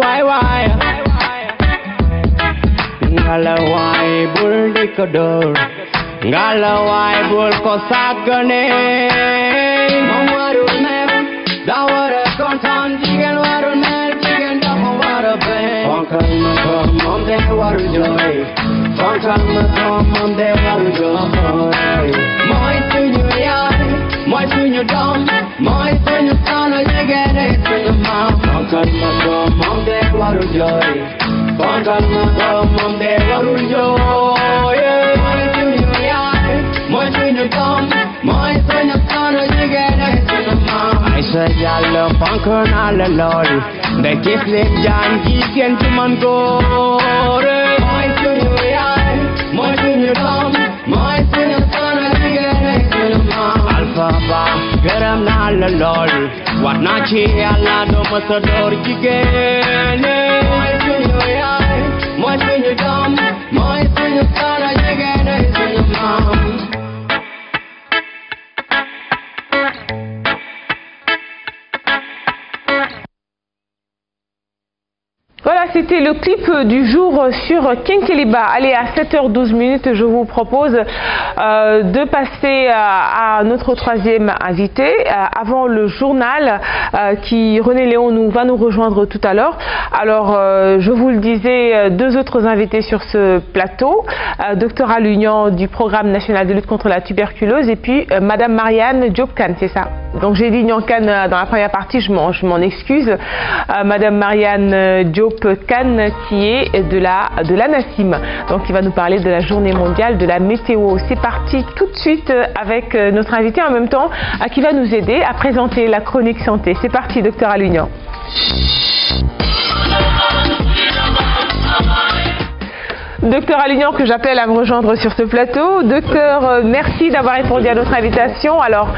waay waay ngala waay bul di ko door ngala waay bul ko sàggane moom warul mer daa war a kontaan jigéen warul mer jigéen dafa war a bég fonkal ma ko moom de warul jooy fonkal ma ko moom de warul jooy mooy suñu yaay mooy suñu doom mooy suñu soxna jigéen de suñu maam fonkal ma ko moom de warul jooy fonkal ma ko moom de warul jooy mooy suñu yaay mooy suñu doom mooy suñu soxna jigéen de suñu maam Aïcha Diallo fonk naa la lool nde gis leen jaan jigéen ci man góor mooy suñu yaay mooy suñu doom mooy suñu soxna jigéen de suñu maam Alpha Ba gërëm naa la lool wat naa ci Yàlla doo ma sa door jigéen mooy suñu yaay mooy suñu doom mooy suñu soxna jigéen de suñu maam Voilà, c'était le clip du jour sur Kinkeliba. Allez, à 7h12, je vous propose de passer à notre troisième invité. Avant le journal, René Léon va nous rejoindre tout à l'heure. Alors, je vous le disais, deux autres invités sur ce plateau. Docteur Alunian du Programme national de lutte contre la tuberculose et puis Madame Marianne Diop-Kane, c'est ça. Donc j'ai dit Nyan-Kane dans la première partie, je m'en excuse. Madame Marianne Diop-Kane qui est de la NACIM, donc qui va nous parler de la journée mondiale de la météo. C'est parti tout de suite avec notre invité en même temps qui va nous aider à présenter la chronique santé. C'est parti, docteur Alunian. Docteur Alunian, que j'appelle à me rejoindre sur ce plateau. Docteur, merci d'avoir répondu à notre invitation. Alors,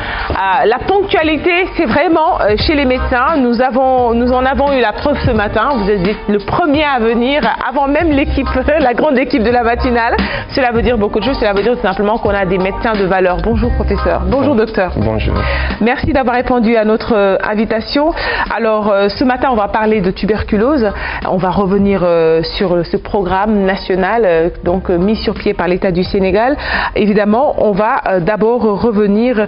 la ponctualité, c'est vraiment chez les médecins. Nous en avons eu la preuve ce matin. Vous êtes le premier à venir avant même l'équipe, la grande équipe de la matinale. Cela veut dire beaucoup de choses. Cela veut dire tout simplement qu'on a des médecins de valeur. Bonjour, professeur. Bonjour, docteur. Bonjour. Merci d'avoir répondu à notre invitation. Alors, ce matin, on va parler de tuberculose. On va revenir sur ce programme national donc mis sur pied par l'État du Sénégal. Évidemment, on va d'abord revenir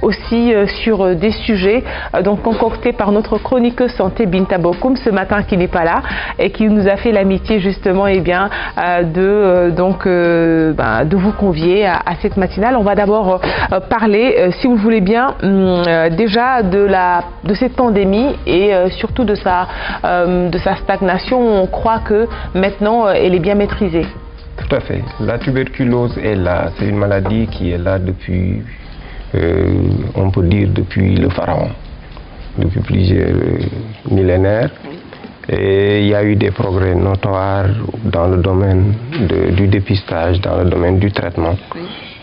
aussi sur des sujets donc concoctés par notre chroniqueuse santé Binta Bokoum ce matin qui n'est pas là et qui nous a fait l'amitié justement de vous convier à cette matinale. On va d'abord parler, si vous voulez bien, déjà de cette pandémie et surtout de sa stagnation. On croit que maintenant elle est bien maîtrisée. Tout à fait. La tuberculose est là. C'est une maladie qui est là depuis, on peut dire depuis le pharaon, depuis plusieurs millénaires. Et il y a eu des progrès notoires dans le domaine du dépistage, dans le domaine du traitement.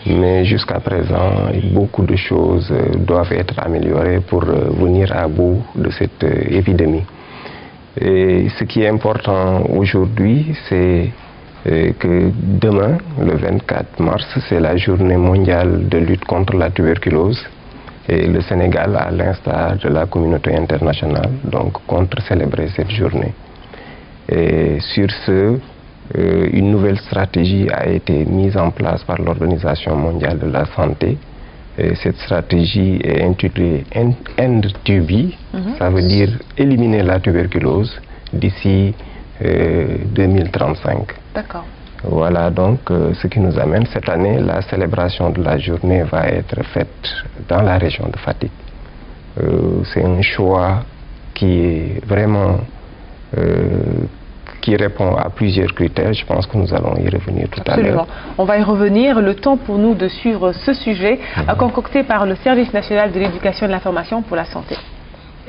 Mais jusqu'à présent, beaucoup de choses doivent être améliorées pour venir à bout de cette épidémie. Et ce qui est important aujourd'hui, c'est que demain, le 24 mars, c'est la journée mondiale de lutte contre la tuberculose. Et le Sénégal, à l'instar de la communauté internationale, donc compte célébrer cette journée. Et sur ce, une nouvelle stratégie a été mise en place par l'Organisation mondiale de la santé. Et cette stratégie est intitulée End-TB, ça veut dire éliminer la tuberculose d'ici 2035. D'accord. Voilà donc ce qui nous amène cette année, la célébration de la journée va être faite dans la région de Fatick. C'est un choix qui est vraiment qui répond à plusieurs critères. Je pense que nous allons y revenir tout à l'heure. On va y revenir. Le temps pour nous de suivre ce sujet concocté par le Service national de l'éducation et de l'information pour la santé.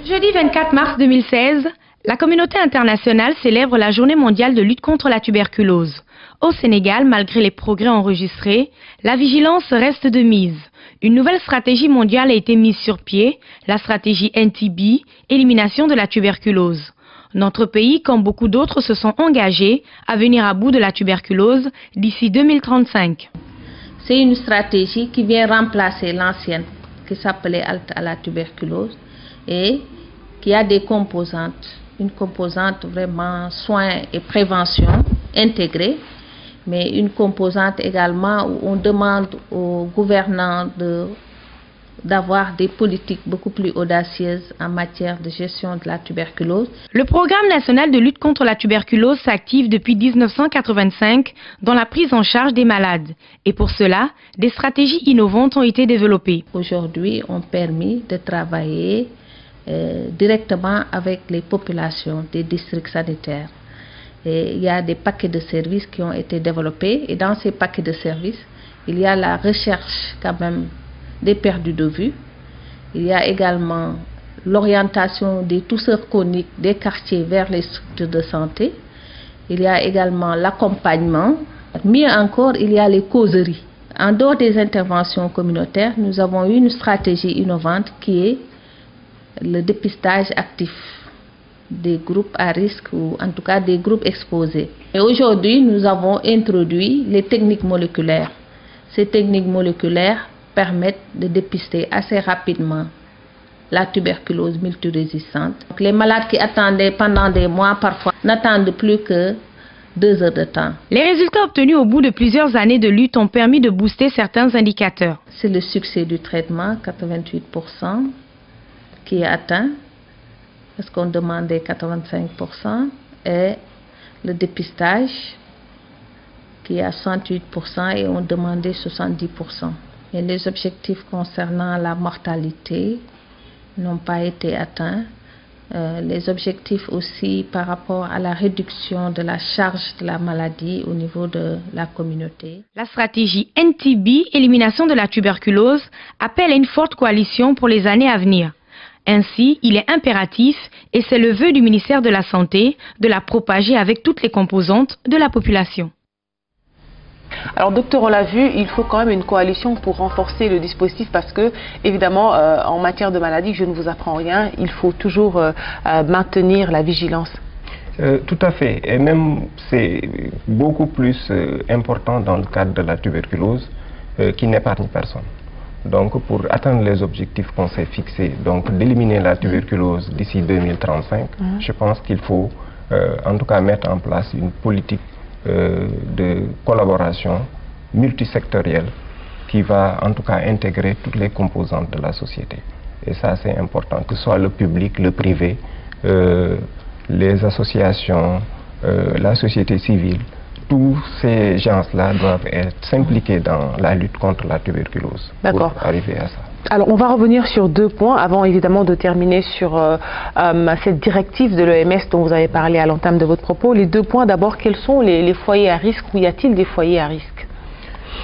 Jeudi 24 mars 2016, la communauté internationale célèbre la journée mondiale de lutte contre la tuberculose. Au Sénégal, malgré les progrès enregistrés, la vigilance reste de mise. Une nouvelle stratégie mondiale a été mise sur pied, la stratégie End-TB, élimination de la tuberculose. Notre pays, comme beaucoup d'autres, se sont engagés à venir à bout de la tuberculose d'ici 2035. C'est une stratégie qui vient remplacer l'ancienne, qui s'appelait halte à la tuberculose, et qui a des composantes. Une composante vraiment soins et prévention intégrée, mais une composante également où on demande aux gouvernants d'avoir des politiques beaucoup plus audacieuses en matière de gestion de la tuberculose. Le programme national de lutte contre la tuberculose s'active depuis 1985 dans la prise en charge des malades. Et pour cela, des stratégies innovantes ont été développées. Aujourd'hui, ont permis de travailler directement avec les populations des districts sanitaires. Et il y a des paquets de services qui ont été développés, et dans ces paquets de services, il y a la recherche quand même des perdus de vue. Il y a également l'orientation des tousseurs chroniques des quartiers vers les structures de santé. Il y a également l'accompagnement. Mieux encore, il y a les causeries. En dehors des interventions communautaires, nous avons une stratégie innovante qui est le dépistage actif des groupes à risque, ou en tout cas des groupes exposés. Et aujourd'hui, nous avons introduit les techniques moléculaires. Ces techniques moléculaires permettent de dépister assez rapidement la tuberculose multirésistante. Donc, les malades qui attendaient pendant des mois parfois n'attendent plus que 2 heures de temps. Les résultats obtenus au bout de plusieurs années de lutte ont permis de booster certains indicateurs. C'est le succès du traitement, 88%, qui est atteint, parce qu'on demandait 85%, et le dépistage, qui est à 108%, et on demandait 70%. Et les objectifs concernant la mortalité n'ont pas été atteints. Les objectifs aussi par rapport à la réduction de la charge de la maladie au niveau de la communauté. La stratégie End-TB, élimination de la tuberculose, appelle à une forte coalition pour les années à venir. Ainsi, il est impératif, et c'est le vœu du ministère de la Santé, de la propager avec toutes les composantes de la population. Alors docteur, on l'a vu, il faut quand même une coalition pour renforcer le dispositif parce que, évidemment, en matière de maladie, je ne vous apprends rien, il faut toujours maintenir la vigilance. Tout à fait, et même c'est beaucoup plus important dans le cadre de la tuberculose qui n'épargne personne. Donc pour atteindre les objectifs qu'on s'est fixés, donc d'éliminer la tuberculose d'ici 2035, je pense qu'il faut en tout cas mettre en place une politique de collaboration multisectorielle qui va en tout cas intégrer toutes les composantes de la société. Et ça c'est important, que ce soit le public, le privé, les associations, la société civile. Tous ces gens-là doivent s'impliquer dans la lutte contre la tuberculose pour arriver à ça. Alors on va revenir sur 2 points avant évidemment de terminer sur cette directive de l'OMS dont vous avez parlé à l'entame de votre propos. Les 2 points, d'abord, quels sont les foyers à risque, ou y a-t-il des foyers à risque?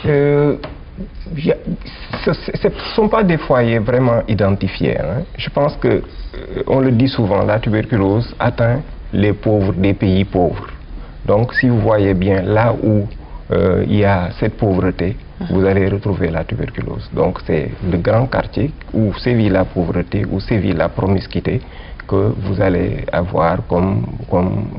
Ce ne sont pas des foyers vraiment identifiés. Je pense que, on le dit souvent, la tuberculose atteint les pauvres des pays pauvres. Donc si vous voyez bien là où il y a cette pauvreté, vous allez retrouver la tuberculose. Donc c'est de grands quartiers où sévit la pauvreté, où sévit la promiscuité, que vous allez avoir comme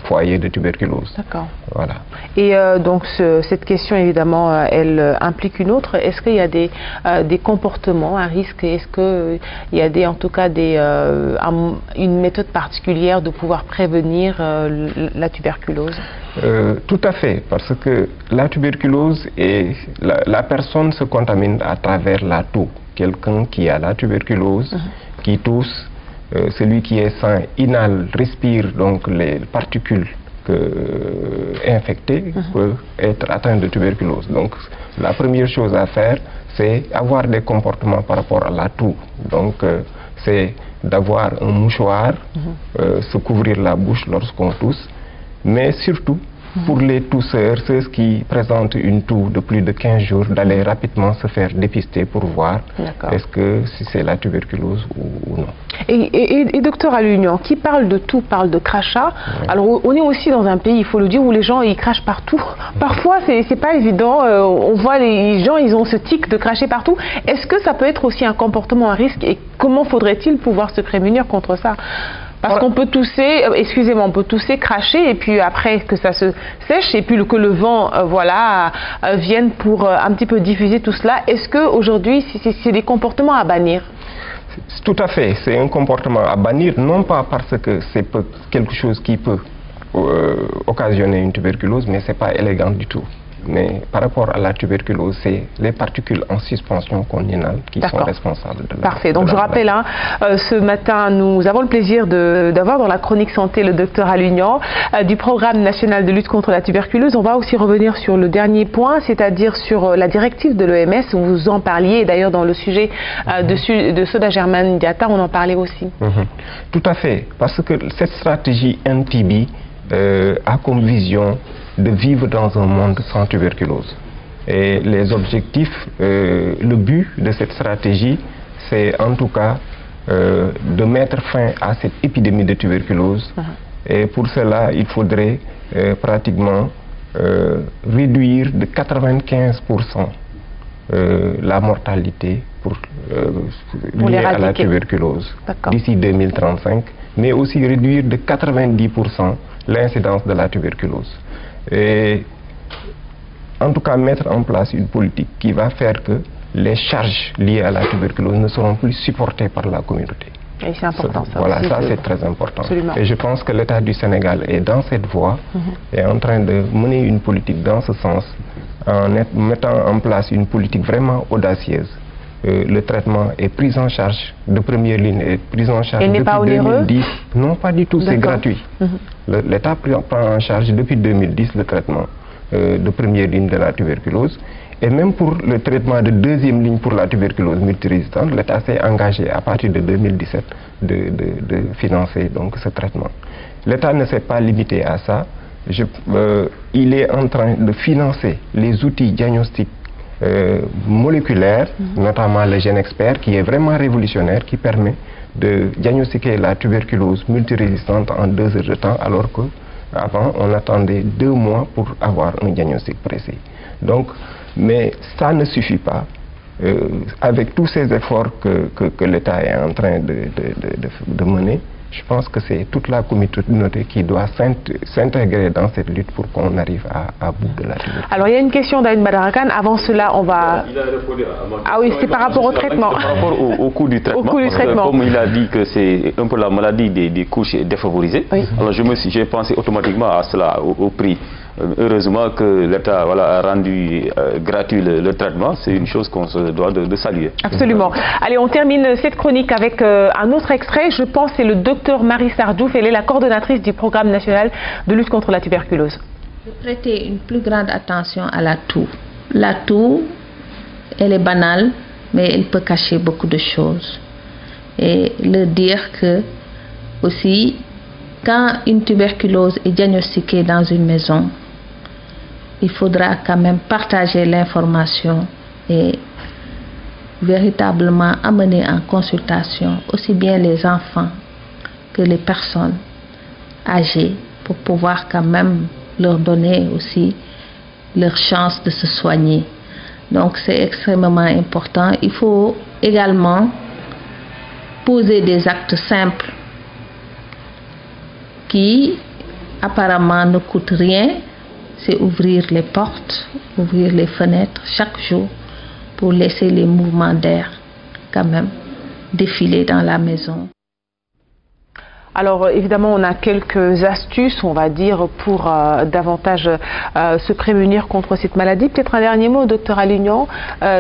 foyer de tuberculose. D'accord. Voilà. Et donc cette question évidemment elle implique une autre. Est-ce qu'il y a des comportements à risque? Est-ce qu'il y a en tout cas une méthode particulière de pouvoir prévenir la tuberculose? Tout à fait, parce que la tuberculose, la personne se contamine à travers la toux. Quelqu'un qui a la tuberculose, qui tousse, celui qui est sain inhale, respire donc les particules infectées, peut être atteint de tuberculose. Donc la première chose à faire, c'est avoir des comportements par rapport à la toux. Donc c'est d'avoir un mouchoir, se couvrir la bouche lorsqu'on tousse, mais surtout pour les tousseurs, ceux qui présentent une toux de plus de 15 jours, d'aller rapidement se faire dépister pour voir est-ce que si c'est la tuberculose ou non. Et docteur Alunian, qui parle de toux parle de crachat. Alors on est aussi dans un pays, il faut le dire, où les gens ils crachent partout. Parfois c'est pas évident, on voit les gens, ils ont ce tic de cracher partout. Est-ce que ça peut être aussi un comportement à risque et comment faudrait-il pouvoir se prémunir contre ça? Parce qu'on peut tousser, excusez-moi, on peut tousser, cracher, et puis après que ça se sèche, et puis que le vent, vienne pour un petit peu diffuser tout cela. Est-ce qu'aujourd'hui, c'est des comportements à bannir? Tout à fait, c'est un comportement à bannir, non pas parce que c'est quelque chose qui peut occasionner une tuberculose, mais c'est pas élégant du tout. Mais par rapport à la tuberculose, c'est les particules en suspension qu'on inhale qui sont responsables de la... Parfait. Donc je rappelle, ce matin, nous avons le plaisir d'avoir dans la chronique santé le docteur Alunian du programme national de lutte contre la tuberculose. On va aussi revenir sur le dernier point, c'est-à-dire sur la directive de l'OMS. Vous en parliez, d'ailleurs dans le sujet de Soda Germaine Diatta, on en parlait aussi. Tout à fait, parce que cette stratégie NTB a comme vision de vivre dans un monde sans tuberculose. Et les objectifs, le but de cette stratégie, c'est en tout cas de mettre fin à cette épidémie de tuberculose. Et pour cela, il faudrait pratiquement réduire de 95% la mortalité liée à la tuberculose d'ici 2035, mais aussi réduire de 90% l'incidence de la tuberculose. Et en tout cas mettre en place une politique qui va faire que les charges liées à la tuberculose ne seront plus supportées par la communauté. Et c'est important ça. Voilà, ça c'est très important. Absolument. Et je pense que l'État du Sénégal est dans cette voie, est en train de mener une politique dans ce sens, en mettant en place une politique vraiment audacieuse. Le traitement est pris en charge de première ligne, est pris en charge depuis 2010. Non, pas du tout, c'est gratuit. L'État prend en charge depuis 2010 le traitement de première ligne de la tuberculose. Et même pour le traitement de deuxième ligne pour la tuberculose multirésistante, l'État s'est engagé à partir de 2017 de financer donc ce traitement. L'État ne s'est pas limité à ça. Il est en train de financer les outils diagnostiques moléculaires, notamment le GeneXpert, qui est vraiment révolutionnaire, qui permet de diagnostiquer la tuberculose multirésistante en 2 heures de temps, alors qu'avant on attendait 2 mois pour avoir un diagnostic précis. Donc, mais ça ne suffit pas. Avec tous ces efforts que l'État est en train de mener, je pense que c'est toute la communauté qui doit s'intégrer dans cette lutte pour qu'on arrive à bout de la tuberculose. Alors il y a une question d'Aïn Badarakan. Avant cela, on va... Ah oui, c'est par rapport au traitement. Par rapport au coût du traitement. Au coût du traitement. Comme il a dit que c'est un peu la maladie des couches défavorisées, alors j'ai pensé automatiquement à cela, au prix. Heureusement que l'État a rendu gratuit le traitement, c'est une chose qu'on se doit de saluer. Absolument. Allez, on termine cette chronique avec un autre extrait. Je pense que c'est le docteur Marie Sardjouf. Elle est la coordonnatrice du programme national de lutte contre la tuberculose. Je prêtais une plus grande attention à la toux. La toux, elle est banale, mais elle peut cacher beaucoup de choses. Et le dire que aussi, quand une tuberculose est diagnostiquée dans une maison, il faudra quand même partager l'information et véritablement amener en consultation aussi bien les enfants que les personnes âgées pour pouvoir quand même leur donner aussi leur chance de se soigner. Donc c'est extrêmement important. Il faut également poser des actes simples qui apparemment ne coûte rien, c'est ouvrir les portes, ouvrir les fenêtres chaque jour pour laisser les mouvements d'air quand même défiler dans la maison. Alors évidemment, on a quelques astuces, on va dire, pour davantage se prémunir contre cette maladie. Peut-être un dernier mot, docteur Alignan,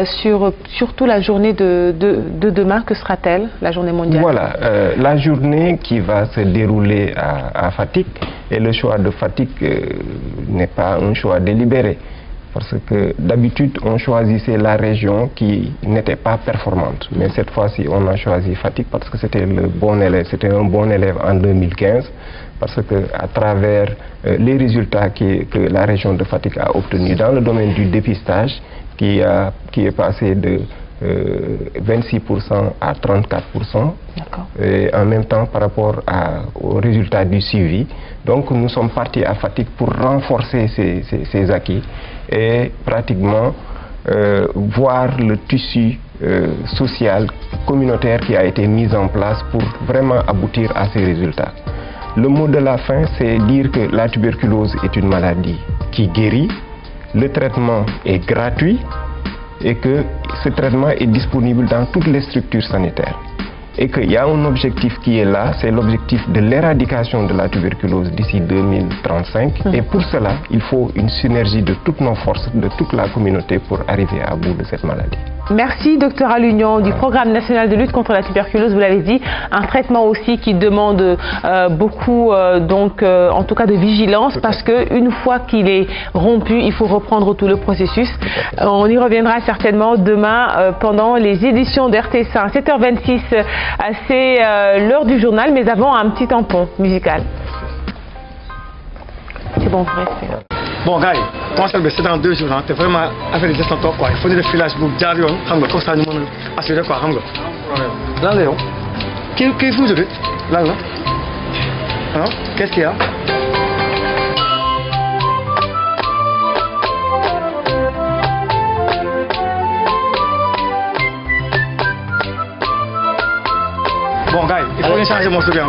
sur surtout la journée de demain. Que sera-t-elle, la journée mondiale? Voilà, la journée qui va se dérouler à Fatick, et le choix de Fatick n'est pas un choix délibéré. Parce que d'habitude, on choisissait la région qui n'était pas performante. Mais cette fois-ci, on a choisi Fatick parce que c'était un bon élève en 2015. Parce que à travers les résultats que la région de Fatick a obtenus dans le domaine du dépistage, qui est passé de 26% à 34%, et en même temps par rapport aux résultats du suivi. Donc nous sommes partis à Fatick pour renforcer ces acquis et pratiquement voir le tissu social, communautaire qui a été mis en place pour vraiment aboutir à ces résultats. Le mot de la fin, c'est dire que la tuberculose est une maladie qui guérit, le traitement est gratuit, et que ce traitement est disponible dans toutes les structures sanitaires. Et qu'il y a un objectif qui est là, c'est l'objectif de l'éradication de la tuberculose d'ici 2035. Et pour cela, il faut une synergie de toutes nos forces, de toute la communauté pour arriver à bout de cette maladie. Merci, docteur Alignan, du Programme national de lutte contre la tuberculose. Vous l'avez dit, un traitement aussi qui demande beaucoup, en tout cas, de vigilance, parce qu'une fois qu'il est rompu, il faut reprendre tout le processus. On y reviendra certainement demain pendant les éditions d'RT5. 7h26, c'est l'heure du journal, mais avant, un petit tampon musical. C'est bon, vous restez. Bon gars yi concert bi c'est dans 2 jours hein, te vraiment affaire yi des na toog quoi, il faut ñu def filage bu jaar yoon xam nga comme ça ñu mën a assurer quoi xam nga. lan la yow kii fu mu jógee lan la ah qu'est-ce qu'il y a. Bon gars yi il faut ñu changer mon souvenir.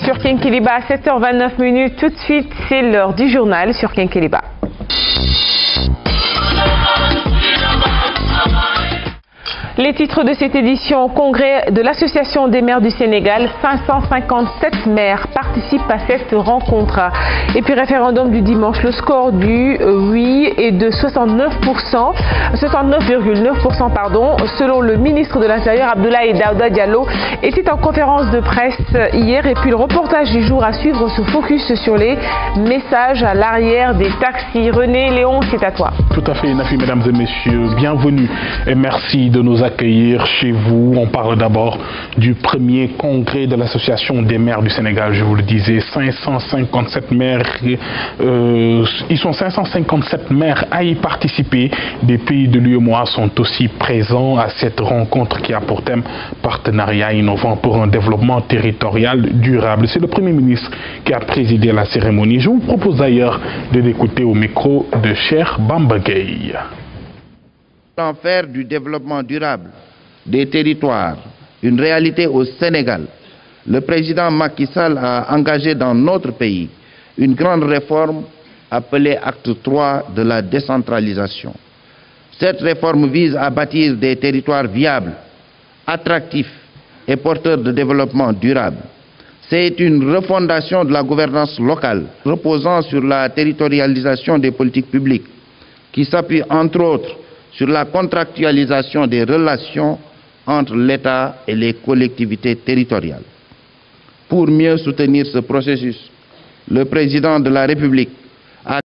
Sur Kenkeliba à 7h29. Tout de suite, c'est l'heure du journal sur Kenkeliba. Les titres de cette édition: congrès de l'Association des maires du Sénégal, 557 maires participent à cette rencontre. Et puis référendum du dimanche, le score du oui est de 69,9% pardon, selon le ministre de l'Intérieur Abdoulaye Daouda Diallo. Était en conférence de presse hier, et puis le reportage du jour à suivre se focus sur les messages à l'arrière des taxis. René Léon, c'est à toi. Tout à fait, Nafi, mesdames et messieurs, bienvenue et merci de nous accueillir chez vous. On parle d'abord du premier congrès de l'Association des maires du Sénégal, je vous le disais, 557 maires, ils sont 557 maires à y participer. Des pays de l'UEMOA sont aussi présents à cette rencontre qui a pour thème partenariat innovant pour un développement territorial durable. C'est le Premier ministre qui a présidé la cérémonie. Je vous propose d'ailleurs de l'écouter au micro de Cheikh Bamba Gueye. Faire du développement durable des territoires une réalité au Sénégal, le président Macky Sall a engagé dans notre pays une grande réforme appelée Acte 3 de la décentralisation. Cette réforme vise à bâtir des territoires viables, attractifs et porteurs de développement durable. C'est une refondation de la gouvernance locale reposant sur la territorialisation des politiques publiques qui s'appuie entre autres sur la contractualisation des relations entre l'État et les collectivités territoriales. Pour mieux soutenir ce processus, le président de la République